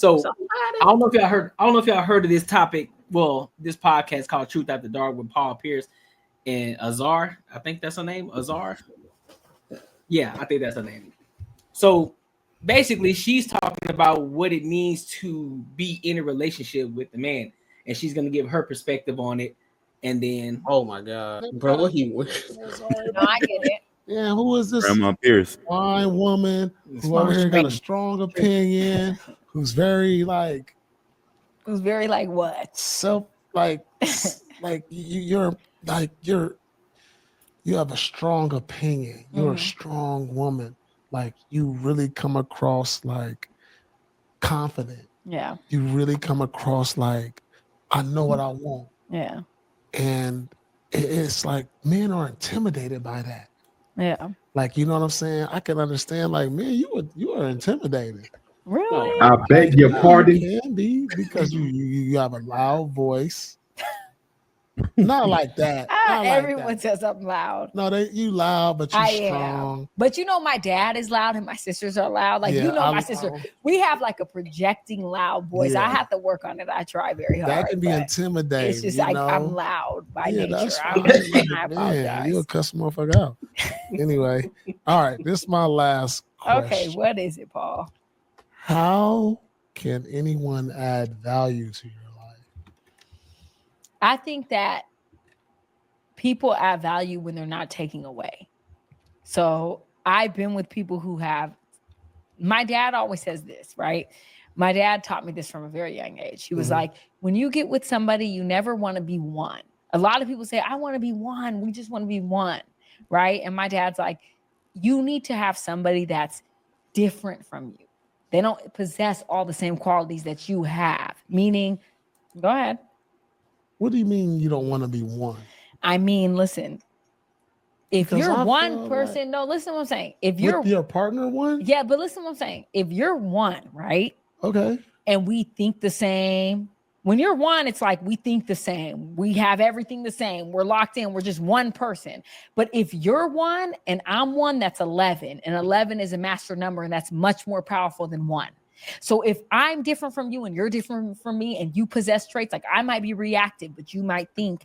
So I don't know if y'all heard. I don't know if y'all heard of this topic. Well, this podcast called Truth After Dark with Paul Pierce and Azar. I think that's her name. Azar. Yeah, I think that's her name. So basically, she's talking about what it means to be in a relationship with the man, and she's gonna give her perspective on it. And then, oh my God, bro, what he? No, I get it. Yeah, who is this Grandma Pierce. fine woman who over here got a strong opinion? Who's very like what? self like you have a strong opinion. You're a strong woman. Like you really come across like confident. Yeah. You really come across like I know what I want. Yeah. And it's like men are intimidated by that. Yeah. Like, you know what I'm saying? I can understand, like, man, you are intimidated. Really? I beg your pardon. You can be because you have a loud voice. Not like that. Not Everyone like that. says I'm loud. No, you loud, but you strong. Am. But you know, my dad is loud and my sisters are loud. Like, my sister. We have like a projecting loud voice. I have to work on it. I try very hard. That can be intimidating. It's just like I'm loud by nature. I apologize. Man, you'll cuss motherfucker out. Anyway, all right. This is my last question. Okay, what is it, Paul? How can anyone add value to your life? I think that people add value when they're not taking away. So I've been with people who have, my dad always says this, right? My dad taught me this from a very young age. He was like, when you get with somebody, you never want to be one. A lot of people say, I want to be one. We just want to be one, right? And my dad's like, you need to have somebody that's different from you. They don't possess all the same qualities that you have. Meaning, go ahead. What do you mean you don't want to be one? I mean, listen, if you're one person, no, listen to what I'm saying. If you're your partner one? Yeah, but listen to what I'm saying. If you're one, right? Okay. And we think the same. When you're one, it's like we think the same. We have everything the same. We're locked in. We're just one person. But if you're one and I'm one, that's 11. And 11 is a master number, and that's much more powerful than one. So if I'm different from you and you're different from me and you possess traits, like I might be reactive, but you might think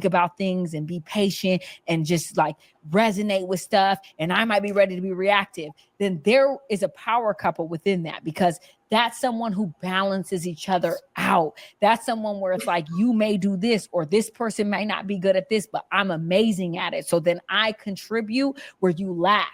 about things and be patient and just like resonate with stuff. And I might be ready to be reactive. Then there is a power couple within that, because that's someone who balances each other out. That's someone where it's like, you may do this, or this person may not be good at this, but I'm amazing at it. So then I contribute where you lack.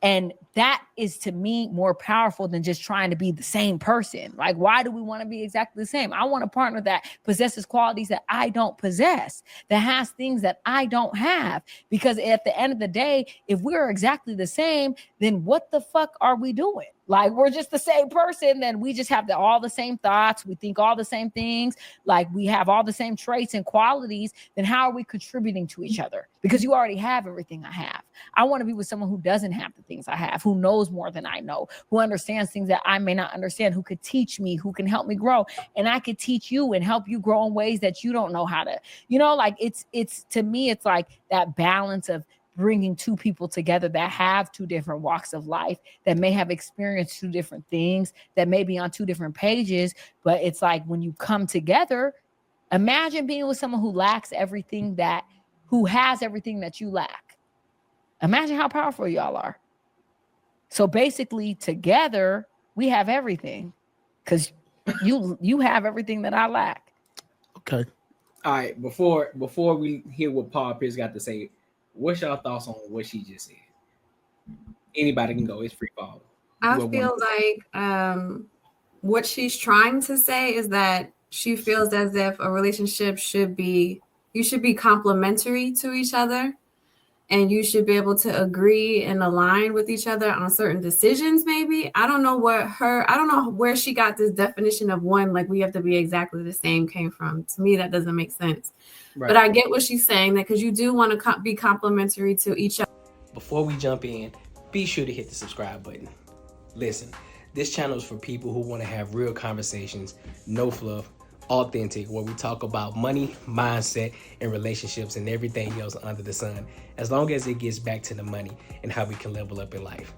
And that is, to me, more powerful than just trying to be the same person. Like, why do we want to be exactly the same? I want a partner that possesses qualities that I don't possess, that has things that I don't have. Because at the end of the day, if we're exactly the same, then what the fuck are we doing? Like, we're just the same person, then we just have all the same thoughts. We think all the same things. Like, we have all the same traits and qualities. Then how are we contributing to each other? Because you already have everything I have. I want to be with someone who doesn't have the things I have, who knows more than I know, who understands things that I may not understand, who could teach me, who can help me grow. And I could teach you and help you grow in ways that you don't know how to, like it's to me, it's like that balance of bringing two people together that have two different walks of life, that may have experienced two different things, that may be on two different pages. But it's like, when you come together, imagine being with someone who has everything that you lack. Imagine how powerful y'all are. So basically, together, we have everything, because you have everything that I lack. Okay. All right. Before we hear what Paul Pierce got to say, what's your thoughts on what she just said? Anybody can go. It's free fall. I feel like what she's trying to say is that she feels as if a relationship you should be complementary to each other, and you should be able to agree and align with each other on certain decisions. Maybe I don't know where she got this definition of one, like we have to be exactly the same, came from. To me, that doesn't make sense. Right. But I get what she's saying, that because you do want to be complementary to each other. Before we jump in, be sure to hit the subscribe button. Listen, this channel is for people who want to have real conversations, no fluff, authentic, where we talk about money, mindset, and relationships and everything else under the sun, as long as it gets back to the money and how we can level up in life.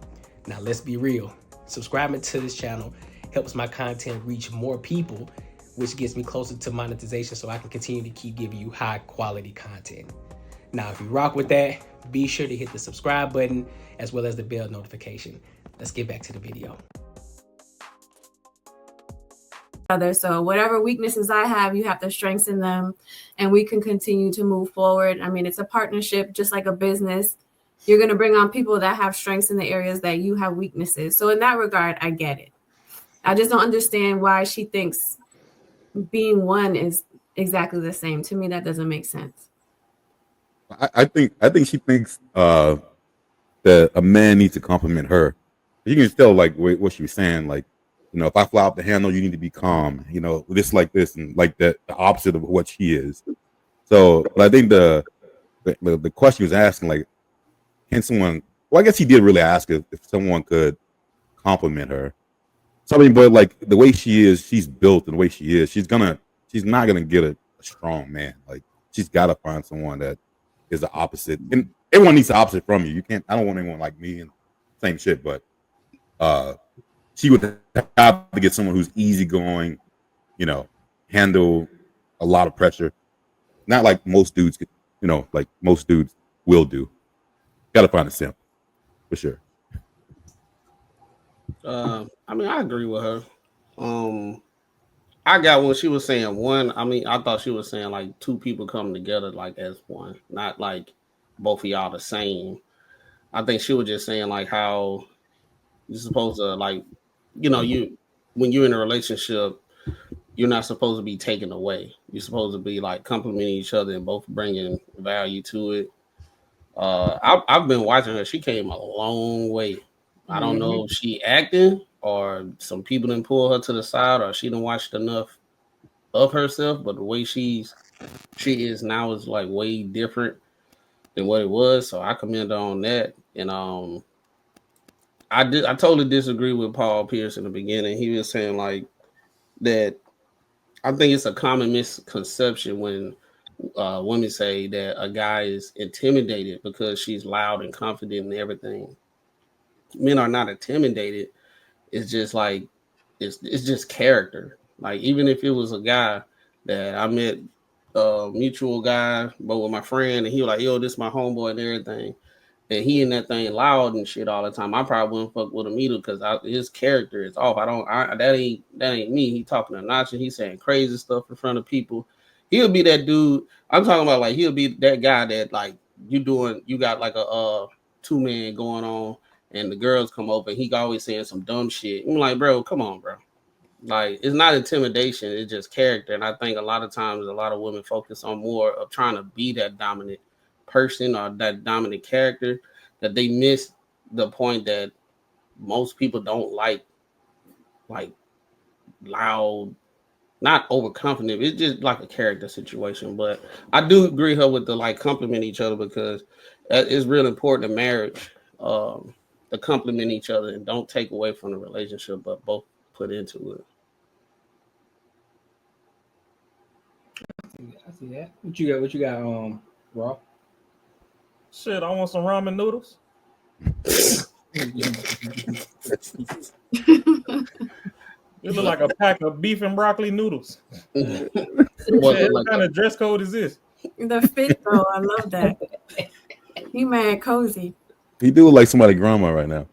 Now, let's be real. Subscribing to this channel helps my content reach more people, which gets me closer to monetization so I can continue to keep giving you high quality content. Now, if you rock with that, be sure to hit the subscribe button as well as the bell notification. Let's get back to the video. So whatever weaknesses I have, you have to strengthen them, and we can continue to move forward. I mean, it's a partnership, just like a business. You're going to bring on people that have strengths in the areas that you have weaknesses. So in that regard, I get it. I just don't understand why she thinks being one is exactly the same. To me, that doesn't make sense. I think she thinks that a man needs to compliment her. You can just tell like what she was saying, like, you know, if I fly off the handle, you need to be calm, you know, this like this and like that, the opposite of what she is. So, but I think the question he was asking, like, can someone? Well, I guess he did really ask if someone could compliment her. So I mean, but like the way she is, she's built, and the way she is, she's not gonna get a strong man. Like she's got to find someone that is the opposite, and everyone needs the opposite from you. You can't. I don't want anyone like me and same shit, but she would have to get someone who's easygoing, you know, handle a lot of pressure. Not like most dudes, you know, like most dudes will do. Got to find a simp for sure. I mean, I agree with her. I got what she was saying. One, I mean, I thought she was saying like two people coming together like as one, not like both of y'all the same. I think she was just saying like how you're supposed to like, you know, when you're in a relationship, you're not supposed to be taken away. You're supposed to be like complimenting each other and both bringing value to it. I've been watching her. She came a long way. I don't know if she acting or some people didn't pull her to the side or she didn't watch enough of herself, but the way she is now is like way different than what it was. So I commend her on that. And I totally disagree with Paul Pierce in the beginning. He was saying like that. I think it's a common misconception when women say that a guy is intimidated because she's loud and confident and everything. Men are not intimidated. It's just like it's just character. Like even if it was a guy that I met, a mutual guy, but with my friend, and he was like, "Yo, this is my homeboy and everything," and he in that thing loud and shit all the time. I probably wouldn't fuck with him either because his character is off. That ain't me. He talking a notch and he's saying crazy stuff in front of people. He'll be that dude. I'm talking about like he'll be that guy that like you got like a 2-man going on. And the girls come over and he always saying some dumb shit. I'm like, bro, come on, bro. Like, it's not intimidation. It's just character. And I think a lot of times a lot of women focus on more of trying to be that dominant person or that dominant character that they miss the point that most people don't like loud, not overconfident. It's just like a character situation. But I do agree her with the like compliment each other because it's real important in marriage. To compliment each other and don't take away from the relationship, but both put into it. I see that. What you got, Raw? Shit, I want some ramen noodles. It look like a pack of beef and broccoli noodles. What kind of dress code is this? The fit though, I love that. He mad cozy. He do look like somebody grandma right now.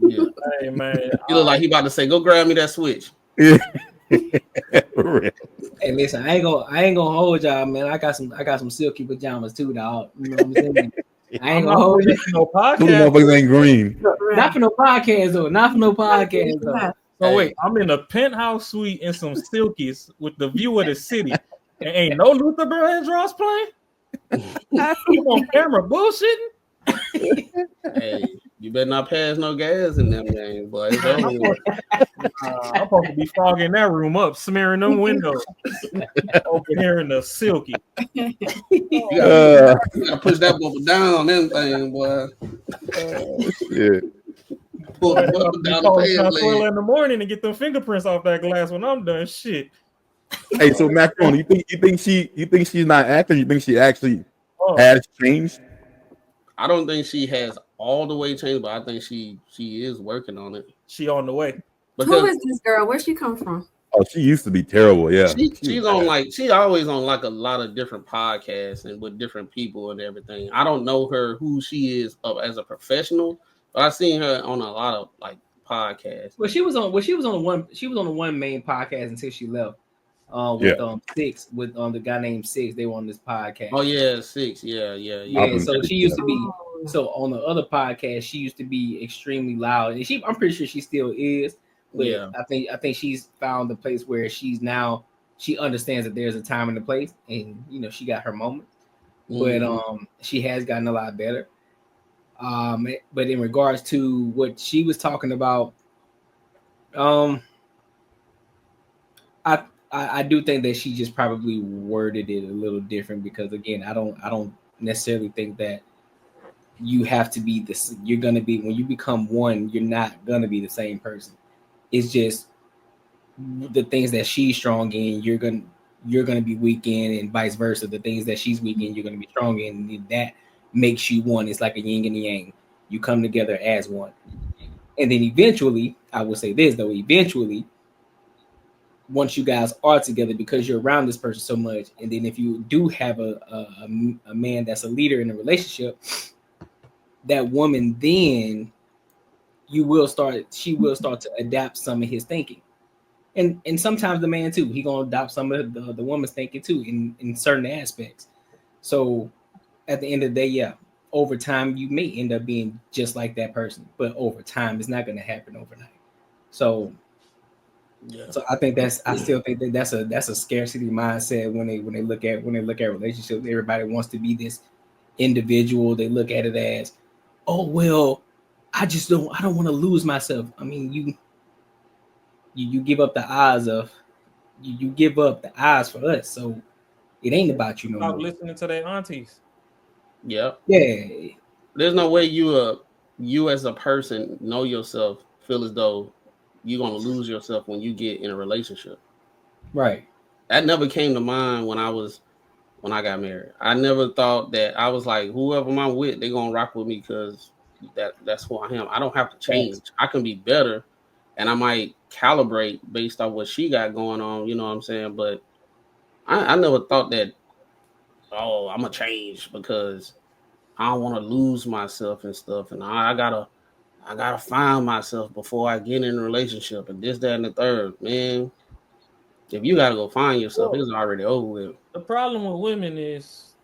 Yeah. Hey man, he look like he about to say, "Go grab me that switch." Yeah. Hey, listen, I ain't gonna hold y'all, man. I got some silky pajamas too, dog. You know what I'm saying? I ain't gonna hold you. No podcast. Those motherfuckers ain't green. Not for no podcast though. Not for no podcast though. So wait, I'm in a penthouse suite in some silkies with the view of the city, and ain't no Luther Vandross playing. I'm on camera bullshitting. Hey, you better not pass no gas in them games, boy. It's over. I'm supposed to be fogging that room up, smearing them windows. Over here in the silky. You gotta push that bubble down on them thing, boy. Shit. Pull the bubble down the pants leg. In the morning and get them fingerprints off that glass when I'm done. Shit. Hey, so Macron, you think she's not acting? You think she actually has changed? I don't think she has all the way changed, but I think she is working on it. She on the way. Who is this girl? Where'd she come from? Oh, she used to be terrible. Yeah, she's on like she's always on like a lot of different podcasts and with different people and everything. I don't know her who she is as a professional, but I've seen her on a lot of like podcasts. Well, she was on the one main podcast until she left. With Six, with the guy named Six, they were on this podcast. Oh yeah, Six, yeah. So she used to be. So on the other podcast, she used to be extremely loud, and I'm pretty sure she still is. But yeah. I think she's found the place where she understands that there's a time and a place, and she got her moment. But she has gotten a lot better. But in regards to what she was talking about, I do think that she just probably worded it a little different, because again, I don't necessarily think that you have to be this. You're gonna be, when you become one, you're not gonna be the same person. It's just the things that she's strong in, you're gonna be weak in, and vice versa. The things that she's weak in, you're gonna be strong in. And that makes you one. It's like a yin and a yang. You come together as one, and then eventually, I will say this though. Eventually, once you guys are together, because you're around this person so much, and then if you do have a man that's a leader in a relationship, that woman then she will start to adapt some of his thinking, and sometimes the man too, he gonna adopt some of the woman's thinking too in certain aspects. So at the end of the day, yeah, over time you may end up being just like that person, but over time it's not going to happen overnight. So so I still think that that's a scarcity mindset when they look at relationships. Everybody wants to be this individual. They look at it as, oh well, I don't want to lose myself. I mean, you give up the eyes you give up the eyes for us, so it ain't about you no more. Stop listening to their aunties. Yeah. Yeah. There's no way you as a person know yourself, feel as though you're gonna lose yourself when you get in a relationship. Right. That never came to mind when I got married. I never thought that. I was like, whoever I'm with, they're gonna rock with me because that's who I am. I don't have to change. I can be better, and I might calibrate based on what she got going on. You know what I'm saying? But I never thought that, oh, I'm gonna change because I don't want to lose myself and stuff, and I gotta find myself before I get in a relationship and this, that, and the third. Man, if you gotta go find yourself, it's already over with. The problem with women is,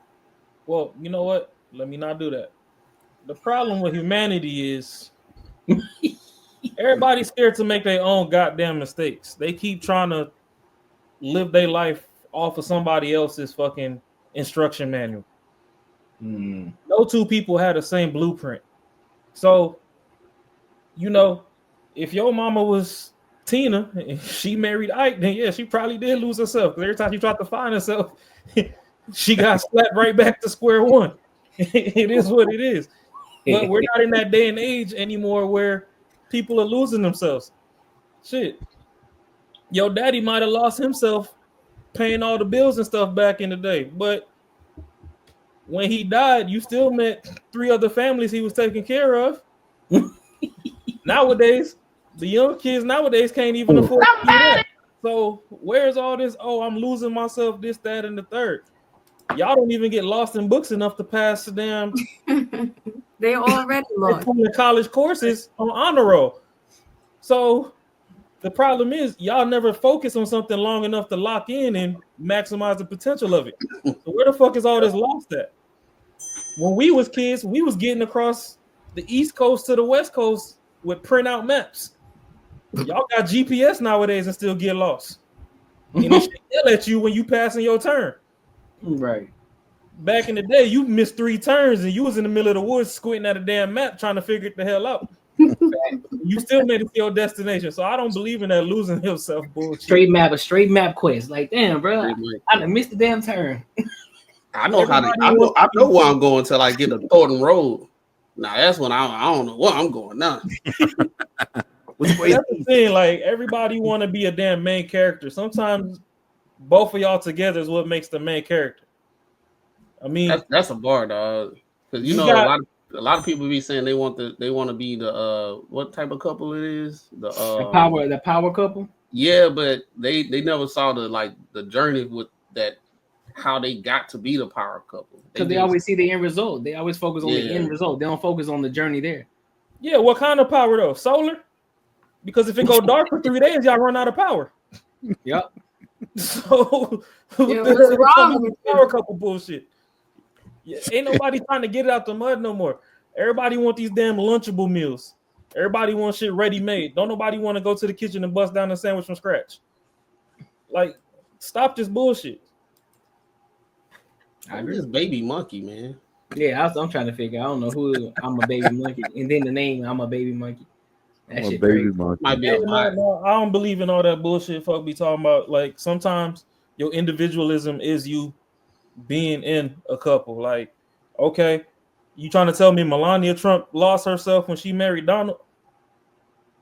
well, you know what? Let me not do that. The problem with humanity is everybody's scared to make their own goddamn mistakes. They keep trying to live their life off of somebody else's fucking instruction manual. No two people had the same blueprint. So, if your mama was Tina and she married Ike, then yeah, she probably did lose herself. Because every time she tried to find herself, she got slapped right back to square one. It is what it is. But we're not in that day and age anymore where people are losing themselves. Shit. Your daddy might have lost himself paying all the bills and stuff back in the day. But when he died, you still met 3 other families he was taking care of. Nowadays, the young kids nowadays can't even afford to do that. So where's all this? Oh, I'm losing myself, this, that, and the third. Y'all don't even get lost in books enough to pass the damn. They already lost the college courses on honor roll. So the problem is y'all never focus on something long enough to lock in and maximize the potential of it. So where the fuck is all this lost at? When we was kids, we was getting across the East Coast to the West Coast with printout maps. Y'all got GPS nowadays and still get lost. And it should yell at you when you passing your turn. Right. Back in the day, you missed 3 turns and you was in the middle of the woods squinting at a damn map trying to figure it the hell out. You still made it to your destination. So I don't believe in that losing yourself bullshit. A straight map quest. Like, damn, bro, I done missed the damn turn. I know I know where I'm going till I get to Thornton Road. Now that's when I don't know where I'm going now. That's the thing. Like, everybody want to be a damn main character. Sometimes both of y'all together is what makes the main character. I mean, that's a bar, dog. Because a a lot of people be saying they want to be the what type of couple it is? The power couple. Yeah, but they never saw the journey with that, how they got to be the power couple. Because they always see the end result. They always focus on the end result. They don't focus on the journey there. Yeah, what kind of power though? Solar? Because if it go dark for 3 days, y'all run out of power. Yep. So what's wrong with power couple bullshit? Yeah, ain't nobody trying to get it out the mud no more. Everybody want these damn Lunchable meals. Everybody wants shit ready made. Don't nobody want to go to the kitchen and bust down a sandwich from scratch. Like, stop this bullshit. I'm just baby monkey, man. Yeah, I'm trying to figure. I don't know who I'm a baby monkey, and then the name I'm a baby monkey. That shit baby monkey. Might be no, I don't believe in all that bullshit folk be talking about. Like, sometimes your individualism is you being in a couple. Like, okay, you trying to tell me Melania Trump lost herself when she married Donald?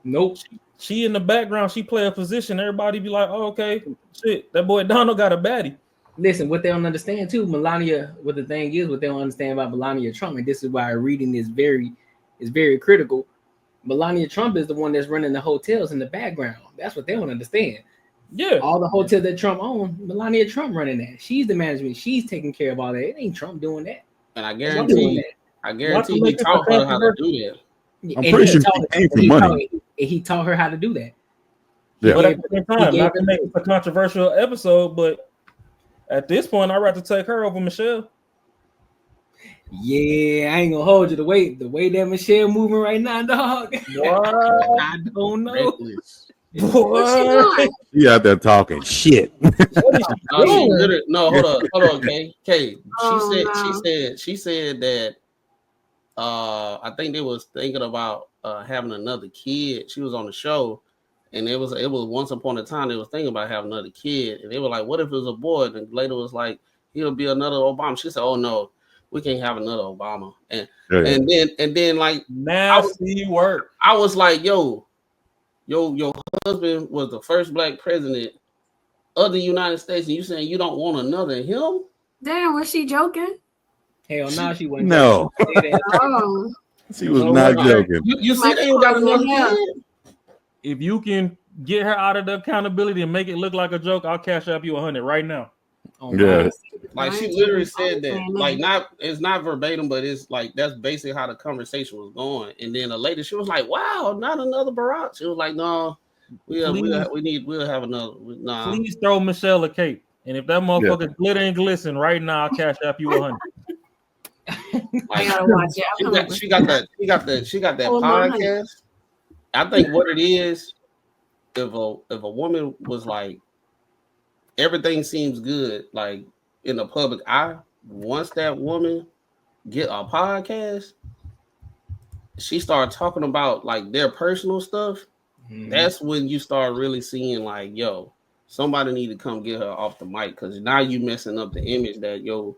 Nope. She in the background, she play a position. Everybody be like, oh, okay, shit, that boy Donald got a baddie. Listen, what they don't understand too, Melania. What the thing is, what they don't understand about Melania Trump, and this is why reading is very critical. Melania Trump is the one that's running the hotels in the background. That's what they don't understand. Yeah, all the hotels that Trump owns, Melania Trump running that. She's the management. She's taking care of all that. It ain't Trump doing that. And I guarantee he taught her how to do that. I'm pretty sure she came for money. He taught her how to do that. Yeah. But at the same time, not to make it a controversial episode, but at this point, I'd rather take her over Michelle. Yeah, I ain't gonna hold you. The way that Michelle moving right now, dog. I don't know. What? She out there talking shit. No, hold on, Kay. She said that I think they was thinking about having another kid. She was on the show, and it was once upon a time they was thinking about having another kid, and they were like, what if it was a boy? And later was like, he'll be another Obama. She said, oh no, we can't have another Obama. And then like nasty work. I was like, your husband was the first black president of the United States, and you saying you don't want another him? Damn, was she joking? Hell no, she wasn't. No. She was not joking. You see, they ain't got another kid. If you can get her out of the accountability and make it look like a joke, I'll cash up you 100 right now. Yeah. Like she literally said that. Like it's not verbatim, but it's like that's basically how the conversation was going. And then a lady, she was like, "Wow, not another Barack." She was like, "No, we'll have another." Nah. Please throw Michelle a cape, and if that motherfucker glitter and glisten right now, I'll cash up you 100. I gotta watch it. She got that podcast. I think what it is, if a woman was like, everything seems good, like in the public eye, once that woman get a podcast, she started talking about like their personal stuff. Mm-hmm. That's when you start really seeing like, yo, somebody need to come get her off the mic, because now you messing up the image that your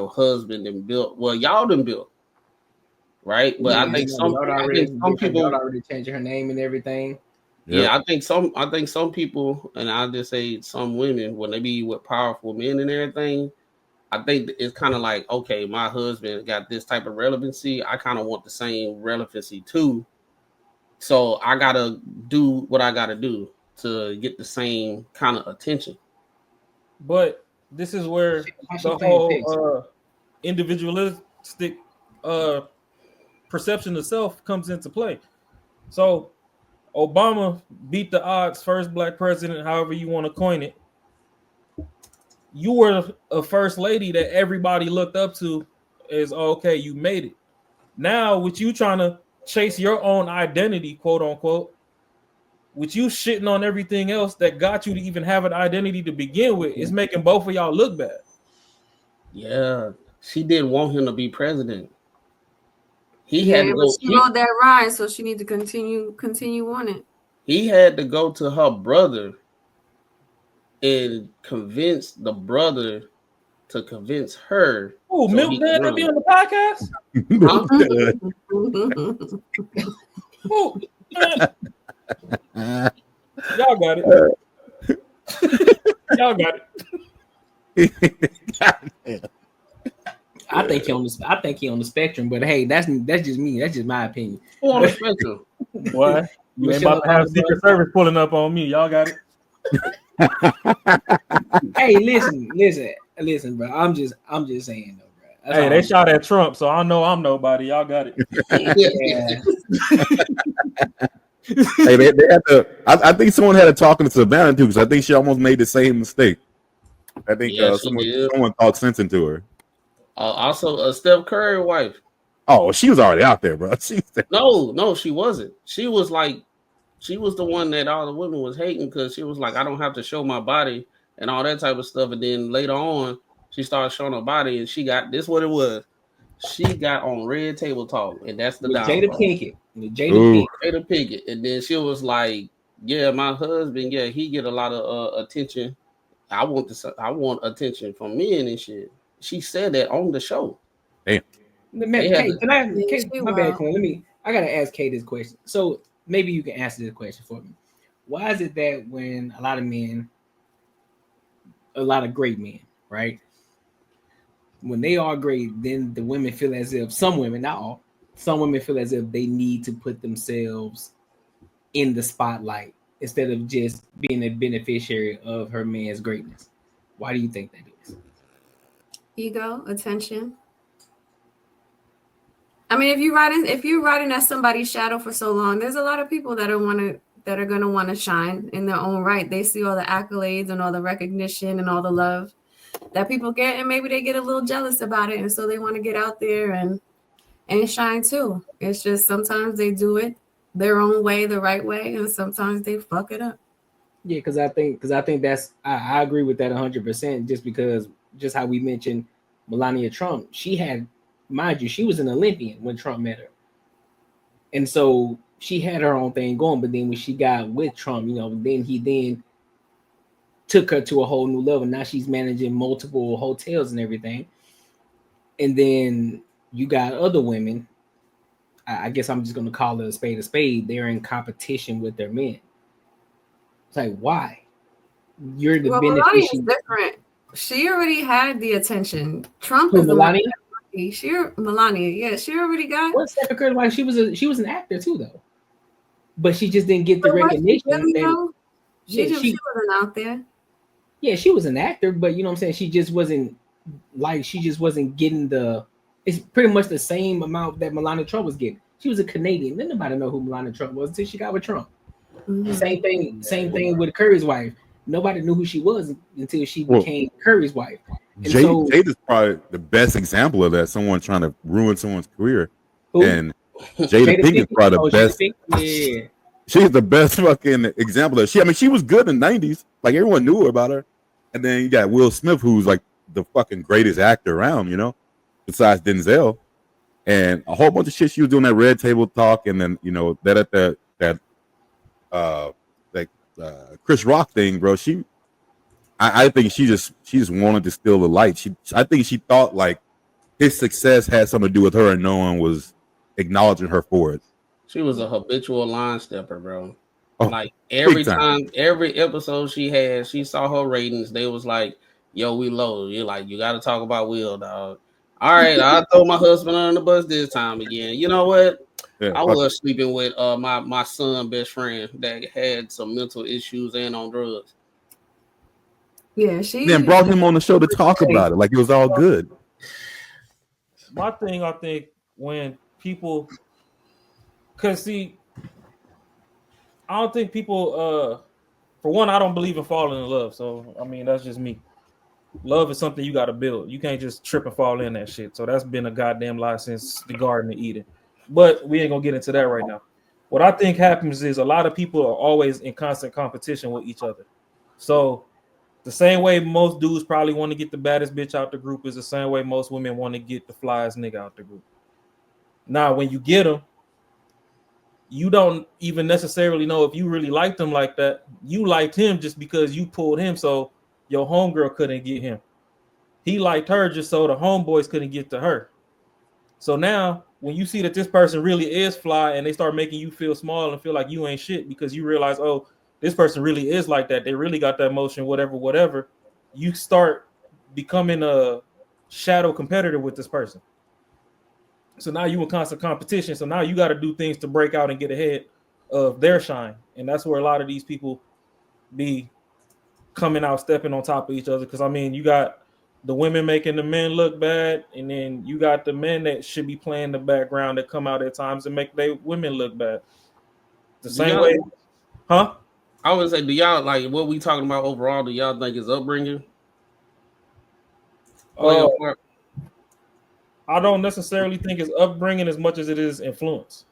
husband done built. Well, y'all done built, right? But I think some people already changed her name and everything. Yeah, I think some people, and I'll just say some women, when they be with powerful men and everything, I think it's kind of like, okay, my husband got this type of relevancy. I kind of want the same relevancy too. So I gotta do what I gotta do to get the same kind of attention. But this is where the whole individualistic perception of self comes into play. So Obama beat the odds, first black president, however you want to coin it. You were a first lady that everybody looked up to as, okay, you made it. Now, with you trying to chase your own identity, quote unquote, with you shitting on everything else that got you to even have an identity to begin with, it's making both of y'all look bad. Yeah, she didn't want him to be president. He had to go. She rode that ride, so she need to continue on it. He had to go to her brother and convince the brother to convince her. Oh, so Milk Dad to be on the podcast? Y'all got it. Y'all got it. I think he on the spectrum, but hey, that's just me. That's just my opinion. Who on the spectrum? Boy, you ain't about to have Secret Service pulling up on me. Y'all got it. Hey, listen, bro. I'm just saying though, bro. That's Hey, all they I'm shot at Trump, so I know I'm nobody. Y'all got it. Hey, they had to. I think someone had a talking to Savannah too, because I think she almost made the same mistake. I think Yeah, she did. someone talked sense into her. Also, Steph Curry wife. Oh, she was already out there, bro. No, she wasn't. She was the one that all the women was hating because she was like, I don't have to show my body and all that type of stuff. And then later on, she started showing her body, and she got this. What it was. She got on Red Table Talk, and that's the with downfall. Jada Pinkett, and then she was like, "Yeah, my husband, yeah, he get a lot of attention. I want attention from men and shit." She said that on the show. Damn. Kate, my bad, Queen. I gotta ask Kate this question. So maybe you can answer this question for me. Why is it that when a lot of great men, right? When they are great, then the women feel as if some women, not all, some women feel as if they need to put themselves in the spotlight instead of just being a beneficiary of her man's greatness. Why do you think that is? Ego, attention. I mean, if you're riding as somebody's shadow for so long, there's a lot of people that are gonna want to shine in their own right. They see all the accolades and all the recognition and all the love that people get, and maybe they get a little jealous about it, and so they want to get out there and shine too. It's just sometimes they do it their own way, the right way, and sometimes they fuck it up. Yeah, because I think that's I agree with that 100%. Just how we mentioned Melania Trump, she had, mind you, she was an Olympian when Trump met her, and so she had her own thing going. But then when she got with Trump, then he took her to a whole new level. Now she's managing multiple hotels and everything. And then you got other women. I guess I'm just going to call it a spade a spade. They're in competition with their men. It's like, why? You're the beneficiary. Melania's different. She already had the attention. Trump is Melania. Melania, yeah, she already got. What's Stephen Curry's wife? She was an actor too, though. But she just didn't get the recognition. She wasn't out there. Yeah, she was an actor, but you know what I'm saying? She just wasn't getting it's pretty much the same amount that Melania Trump was getting. She was a Canadian. Then nobody know who Melania Trump was until she got with Trump. Mm-hmm. Same thing with Curry's wife. Nobody knew who she was until she became Curry's wife. Jade is probably the best example of that. Someone trying to ruin someone's career. Who? And Jada Pinkett is probably the best. Yeah. She's the best fucking example of she was good in the 90s. Like everyone knew about her. And then you got Will Smith, who's like the fucking greatest actor around, besides Denzel. And a whole bunch of shit she was doing that Red Table Talk, and then that Chris Rock thing, bro. I think she just wanted to steal the light. I think she thought like his success had something to do with her, and no one was acknowledging her for it. She was a habitual line stepper, bro. Like every time, every episode she had, she saw her ratings. They was like, "Yo, we low." You're like, "You got to talk about Will, dog." All right, I throw my husband under the bus this time again. You know what? Yeah, I was sleeping with my son best friend that had some mental issues and on drugs. Yeah, she then brought him on the show to talk about it, like it was all good. My thing, I think, when people, because see, I don't think people, for one, I don't believe in falling in love. So, I mean, that's just me. Love is something you got to build. You can't just trip and fall in that shit. So that's been a goddamn lie since the Garden of Eden. But we ain't going to get into that right now. What I think happens is a lot of people are always in constant competition with each other. So the same way most dudes probably want to get the baddest bitch out the group is the same way most women want to get the flyest nigga out the group. Now, when you get them, you don't even necessarily know if you really liked him like that. You liked him just because you pulled him so your homegirl couldn't get him. He liked her just so the homeboys couldn't get to her. So now, when you see that this person really is fly and they start making you feel small and feel like you ain't shit because you realize, oh, this person really is like that. They really got that motion, whatever. You start becoming shadow competitor with this person. So now you in constant competition. So now you got to do things to break out and get ahead of their shine. And that's where a lot of these people be coming out, stepping on top of each other. Because, I mean, you got the women making the men look bad, and then you got the men that should be playing the background that come out at times and make their women look bad. The same way, huh? I would say, do y'all like what we talking about overall? Do y'all think is upbringing? I don't necessarily think it's upbringing as much as it is influence.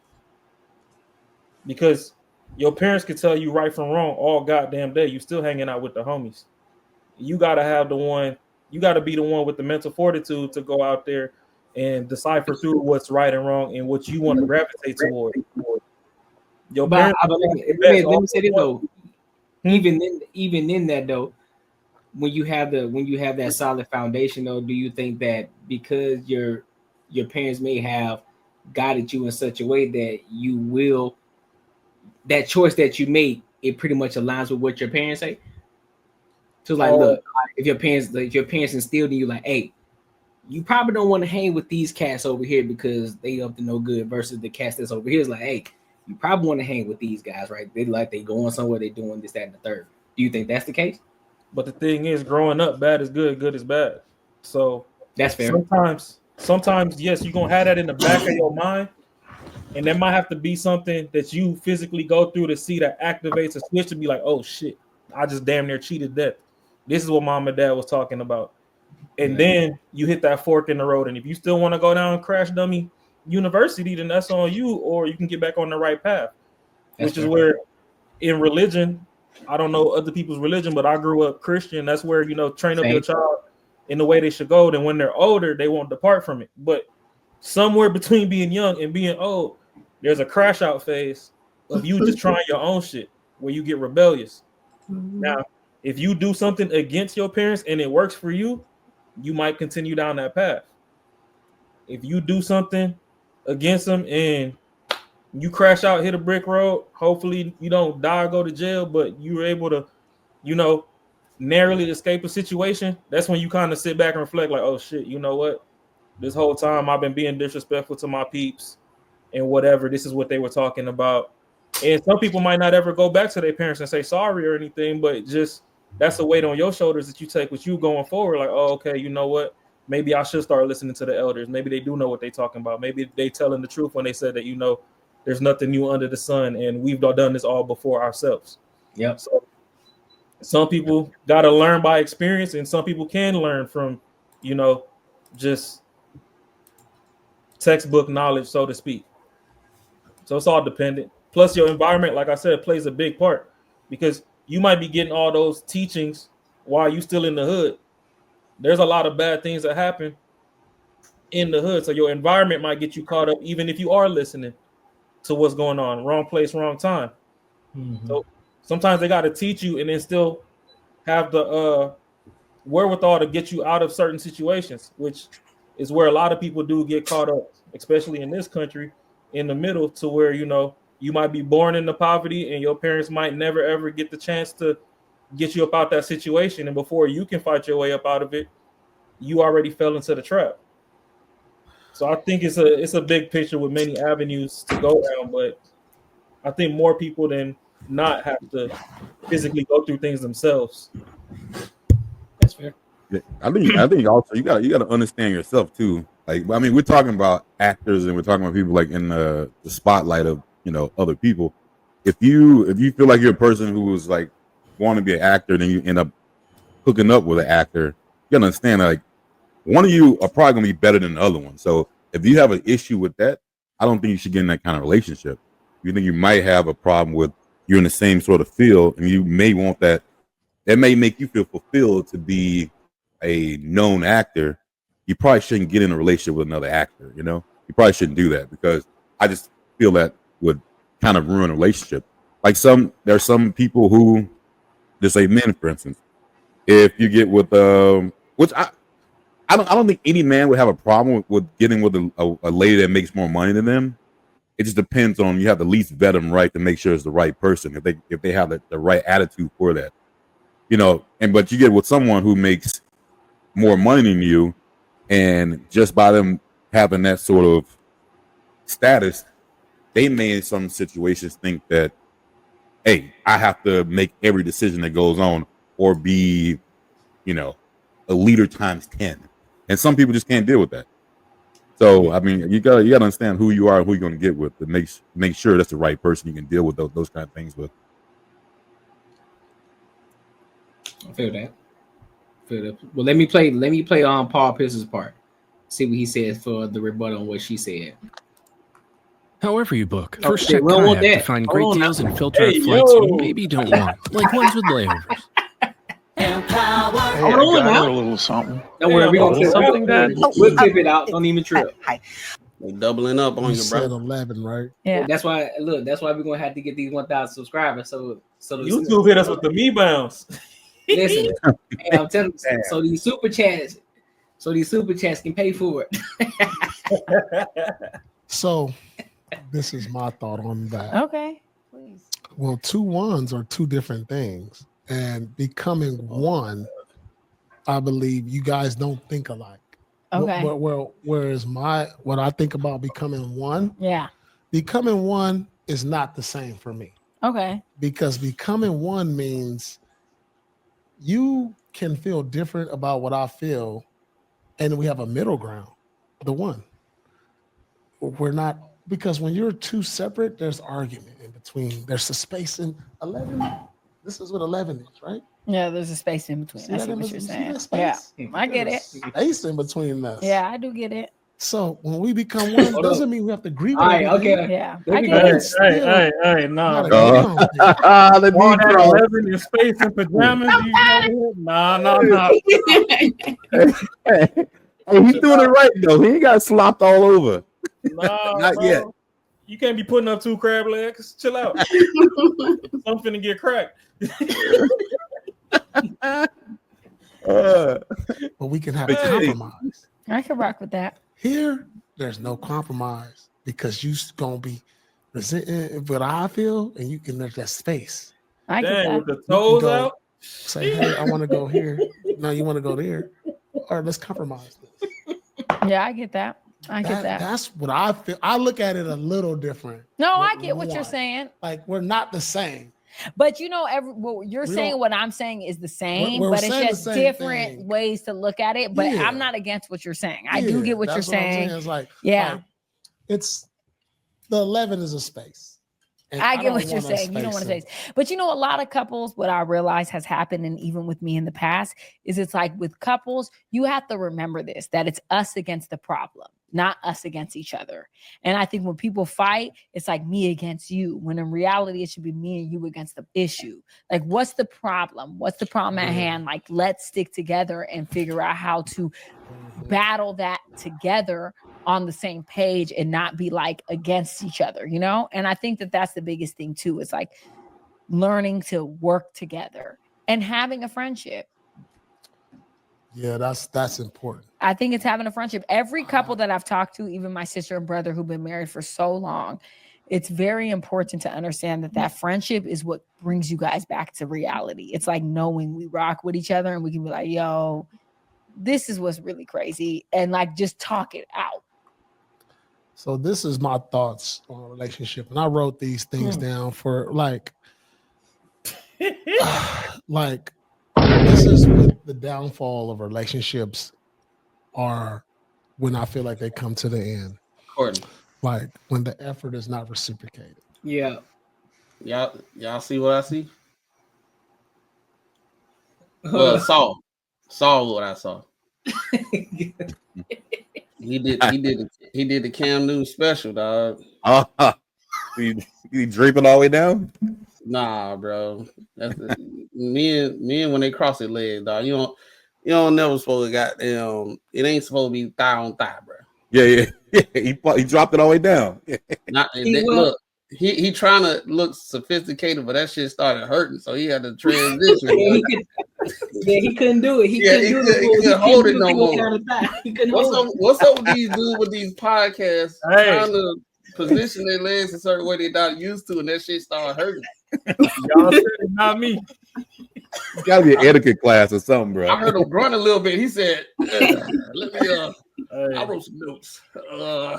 Because your parents can tell you right from wrong all goddamn day. You still hanging out with the homies. You gotta have the one. You gotta be the one with the mental fortitude to go out there and decipher through what's right and wrong and what you want to gravitate toward. Your parents. Let me say this though. Even in that though, when you have that solid foundation though, do you think that because your parents may have guided you in such a way that you will, that choice that you make, it pretty much aligns with what your parents say? So like, look, if your parents instilled in you like, hey, you probably don't want to hang with these cats over here because they up to no good, versus the cats that's over here is like, hey, you probably want to hang with these guys, right? They going somewhere, they doing this, that, and the third. Do you think that's the case? But the thing is, growing up, bad is good, good is bad. So that's fair. Sometimes, yes, you're gonna have that in the back of your mind, and there might have to be something that you physically go through to see that activates a switch to be like, oh shit, I just damn near cheated death. This is what mom and dad was talking about. And then you hit that fork in the road. And if you still want to go down Crash Dummy University, then that's on you, or you can get back on the right path. Which is where in religion, I don't know other people's religion, but I grew up Christian. That's where, train up your child in the way they should go. Then when they're older, they won't depart from it. But somewhere between being young and being old, there's a crash out phase of you just trying your own shit where you get rebellious. Now, if you do something against your parents and it works for you, you might continue down that path. If you do something against them and you crash out, hit a brick road, hopefully you don't die or go to jail, but you're able to, narrowly escape a situation. That's when you kind of sit back and reflect like, oh shit, you know what? This whole time I've been being disrespectful to my peeps and whatever. This is what they were talking about. And some people might not ever go back to their parents and say sorry or anything, but just that's a weight on your shoulders that you take with you going forward. Like, oh, okay, you know what? Maybe I should start listening to the elders. Maybe they do know what they're talking about. Maybe they telling the truth when they said that, there's nothing new under the sun and we've done this all before ourselves. Yep. So some people got to learn by experience and some people can learn from, just textbook knowledge, so to speak. So it's all dependent. Plus your environment, like I said, plays a big part because you might be getting all those teachings while you still in the hood. There's a lot of bad things that happen in the hood. So your environment might get you caught up, even if you are listening to what's going on. Wrong place, wrong time. Mm-hmm. So sometimes they got to teach you and then still have the wherewithal to get you out of certain situations, which is where a lot of people do get caught up, especially in this country, in the middle, to where, you might be born into poverty and your parents might never, ever get the chance to get you up out that situation. And before you can fight your way up out of it, you already fell into the trap. So I think it's a big picture with many avenues to go down, but I think more people than not have to physically go through things themselves. That's fair. Yeah, I think also you gotta understand yourself too. Like, I mean, we're talking about actors and we're talking about people like in the spotlight of other people. If you feel like you're a person who was like want to be an actor, then you end up hooking up with an actor, you gotta understand like one of you are probably gonna be better than the other one. So if you have an issue with that, I don't think you should get in that kind of relationship. You think you might have a problem with you're in the same sort of field and you may want that may make you feel fulfilled to be a known actor. You probably shouldn't get in a relationship with another actor. You probably shouldn't do that because I just feel that would kind of ruin a relationship. Like there's some people who, just say men, for instance, if you get with which I don't think any man would have a problem with getting with a lady that makes more money than them. It just depends on, you have to at least vet them right to make sure it's the right person. If they have the right attitude for that, but you get with someone who makes more money than you, And just by them having that sort of status, they may in some situations think that, hey, I have to make every decision that goes on or be, you know, a leader times 10. And some people just can't deal with that. So, I mean, you gotta understand who you are and who you're going to get with to make sure that's the right person you can deal with those kind of things with. I feel that. Well, let me play Paul Pierce's part. See what he says for the rebuttal on what she said. However you book, Oh, first shit, check we don't want kayak to that. find Hold great on deals now. and filter out Hey, flights yo. you maybe don't want, like ones with layovers. Hey, Hold I on got now. her a little something. Don't worry, Hey, we're gonna little clip something, Dad? We'll clip it out. Don't even trip. They doubling up on You you, said bro. 11, right? Yeah. That's why we're gonna have to get these 1,000 subscribers. So YouTube hit us with the me bounce. listen, hey, I'm telling you, so these super chats can pay for it. So this is my thought on that. Okay. Please. Well, 2 ones are 2 different things, and becoming one, I believe you guys don't think alike. Okay. Well, whereas what I think about becoming one, Yeah. becoming one is not the same for me, Okay. because becoming one means you can feel different about what I feel, and we have a middle ground, the one. We're not, because when you're 2 separate, there's argument in between. There's a space in 11. This is what 11 is, right? Yeah, there's a space in between. See I that see in what between- you're see saying. that space? Yeah, I get it. Space in between us. Yeah, I do get it. So when we become one, Hold doesn't up. mean we have to agree with All right, everything. okay. Yeah, There I we get go. it. Hey, nah. Not bro. agree on things. Let All me that cross. 11 in space and pajamas. Nah. Hey, he's doing it right though. He ain't got slopped all over. Nah, Not bro. yet. You can't be putting up 2 crab legs. Chill out. Something to get cracked. But we can have a Hey. compromise. I can rock with that. Here, there's no compromise because you gonna be resenting what I feel, and you can, there's that space. I get Dang, that. with the toes go- out. Say, hey, I want to go here. No, you want to go there. All right, let's compromise this. Yeah, I get that. I get that. That's what I feel. I look at it a little different. No, I with get what you're one. saying. Like, we're not the same. But you know, what you're We saying, don't- what I'm saying is the same, we're but it's saying the just same different thing. ways to look at it. But Yeah. I'm not against what you're saying. I do Yeah, get what you're that's I'm saying. It's like, Yeah. like, it's the 11 is a space. And I get don't what you're want a saying. You don't want to space say, but you know, a lot of couples, what I realize has happened, and even with me in the past, is it's like with couples, you have to remember this, that it's us against the problem, not us against each other. And I think when people fight, it's like me against you, when in reality, it should be me and you against the issue. Like, what's the problem? What's the problem at hand? Like, let's stick together and figure out how to battle that together on the same page and not be like against each other, you know? And I think that that's the biggest thing too. It's like learning to work together and having a friendship. Yeah, that's important. I think it's having a friendship. Every couple that I've talked to, even my sister and brother who've been married for so long, it's very important to understand that that friendship is what brings you guys back to reality. It's like knowing we rock with each other and we can be like, yo, this is what's really crazy, and like just talk it out. So this is my thoughts on a relationship, and I wrote these things down for like this is what the downfall of relationships are when I feel like they come to the end. Courtney. Like when the effort is not reciprocated. Yeah. Y'all see what I see? Well, saw what I saw. He did the Cam Newton special, dog. You drape it all the way down? Nah, bro. That's me and when they cross their legs, dog. You don't never supposed to goddamn. It ain't supposed to be thigh on thigh, bro. Yeah. He dropped it all the way down. Look, he trying to look sophisticated, but that shit started hurting, so he had to transition. He couldn't do it. He couldn't hold it no more. He couldn't hold it. What's up with these dudes with these podcasts trying to position their legs a certain way they're not used to, and that shit started hurting. Y'all said it, not me. It's gotta be an etiquette class or something, bro. I heard him grunt a little bit. He said, "Let me I wrote some notes.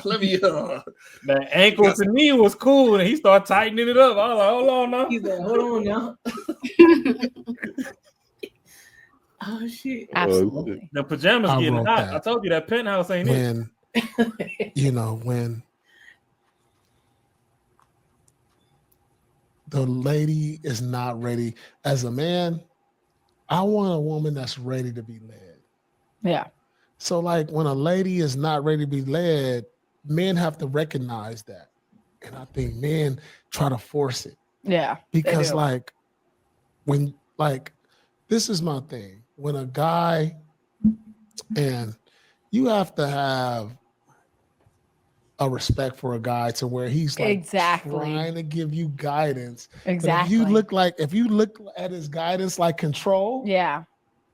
Let me. That ankle to knee was cool, and he started tightening it up. I was like, hold on now. He's like, hold on now. Oh shit! Absolutely. The pajamas I getting wrote hot. that. I told you that penthouse ain't it. When when the lady is not ready, as a man, I want a woman that's ready to be led. Yeah. So like when a lady is not ready to be led, men have to recognize that. And I think men try to force it. Yeah. Because like when like this is my thing. When a guy, and you have to have a respect for a guy to where he's like trying to give you guidance. Exactly. But if you look at his guidance like control, yeah,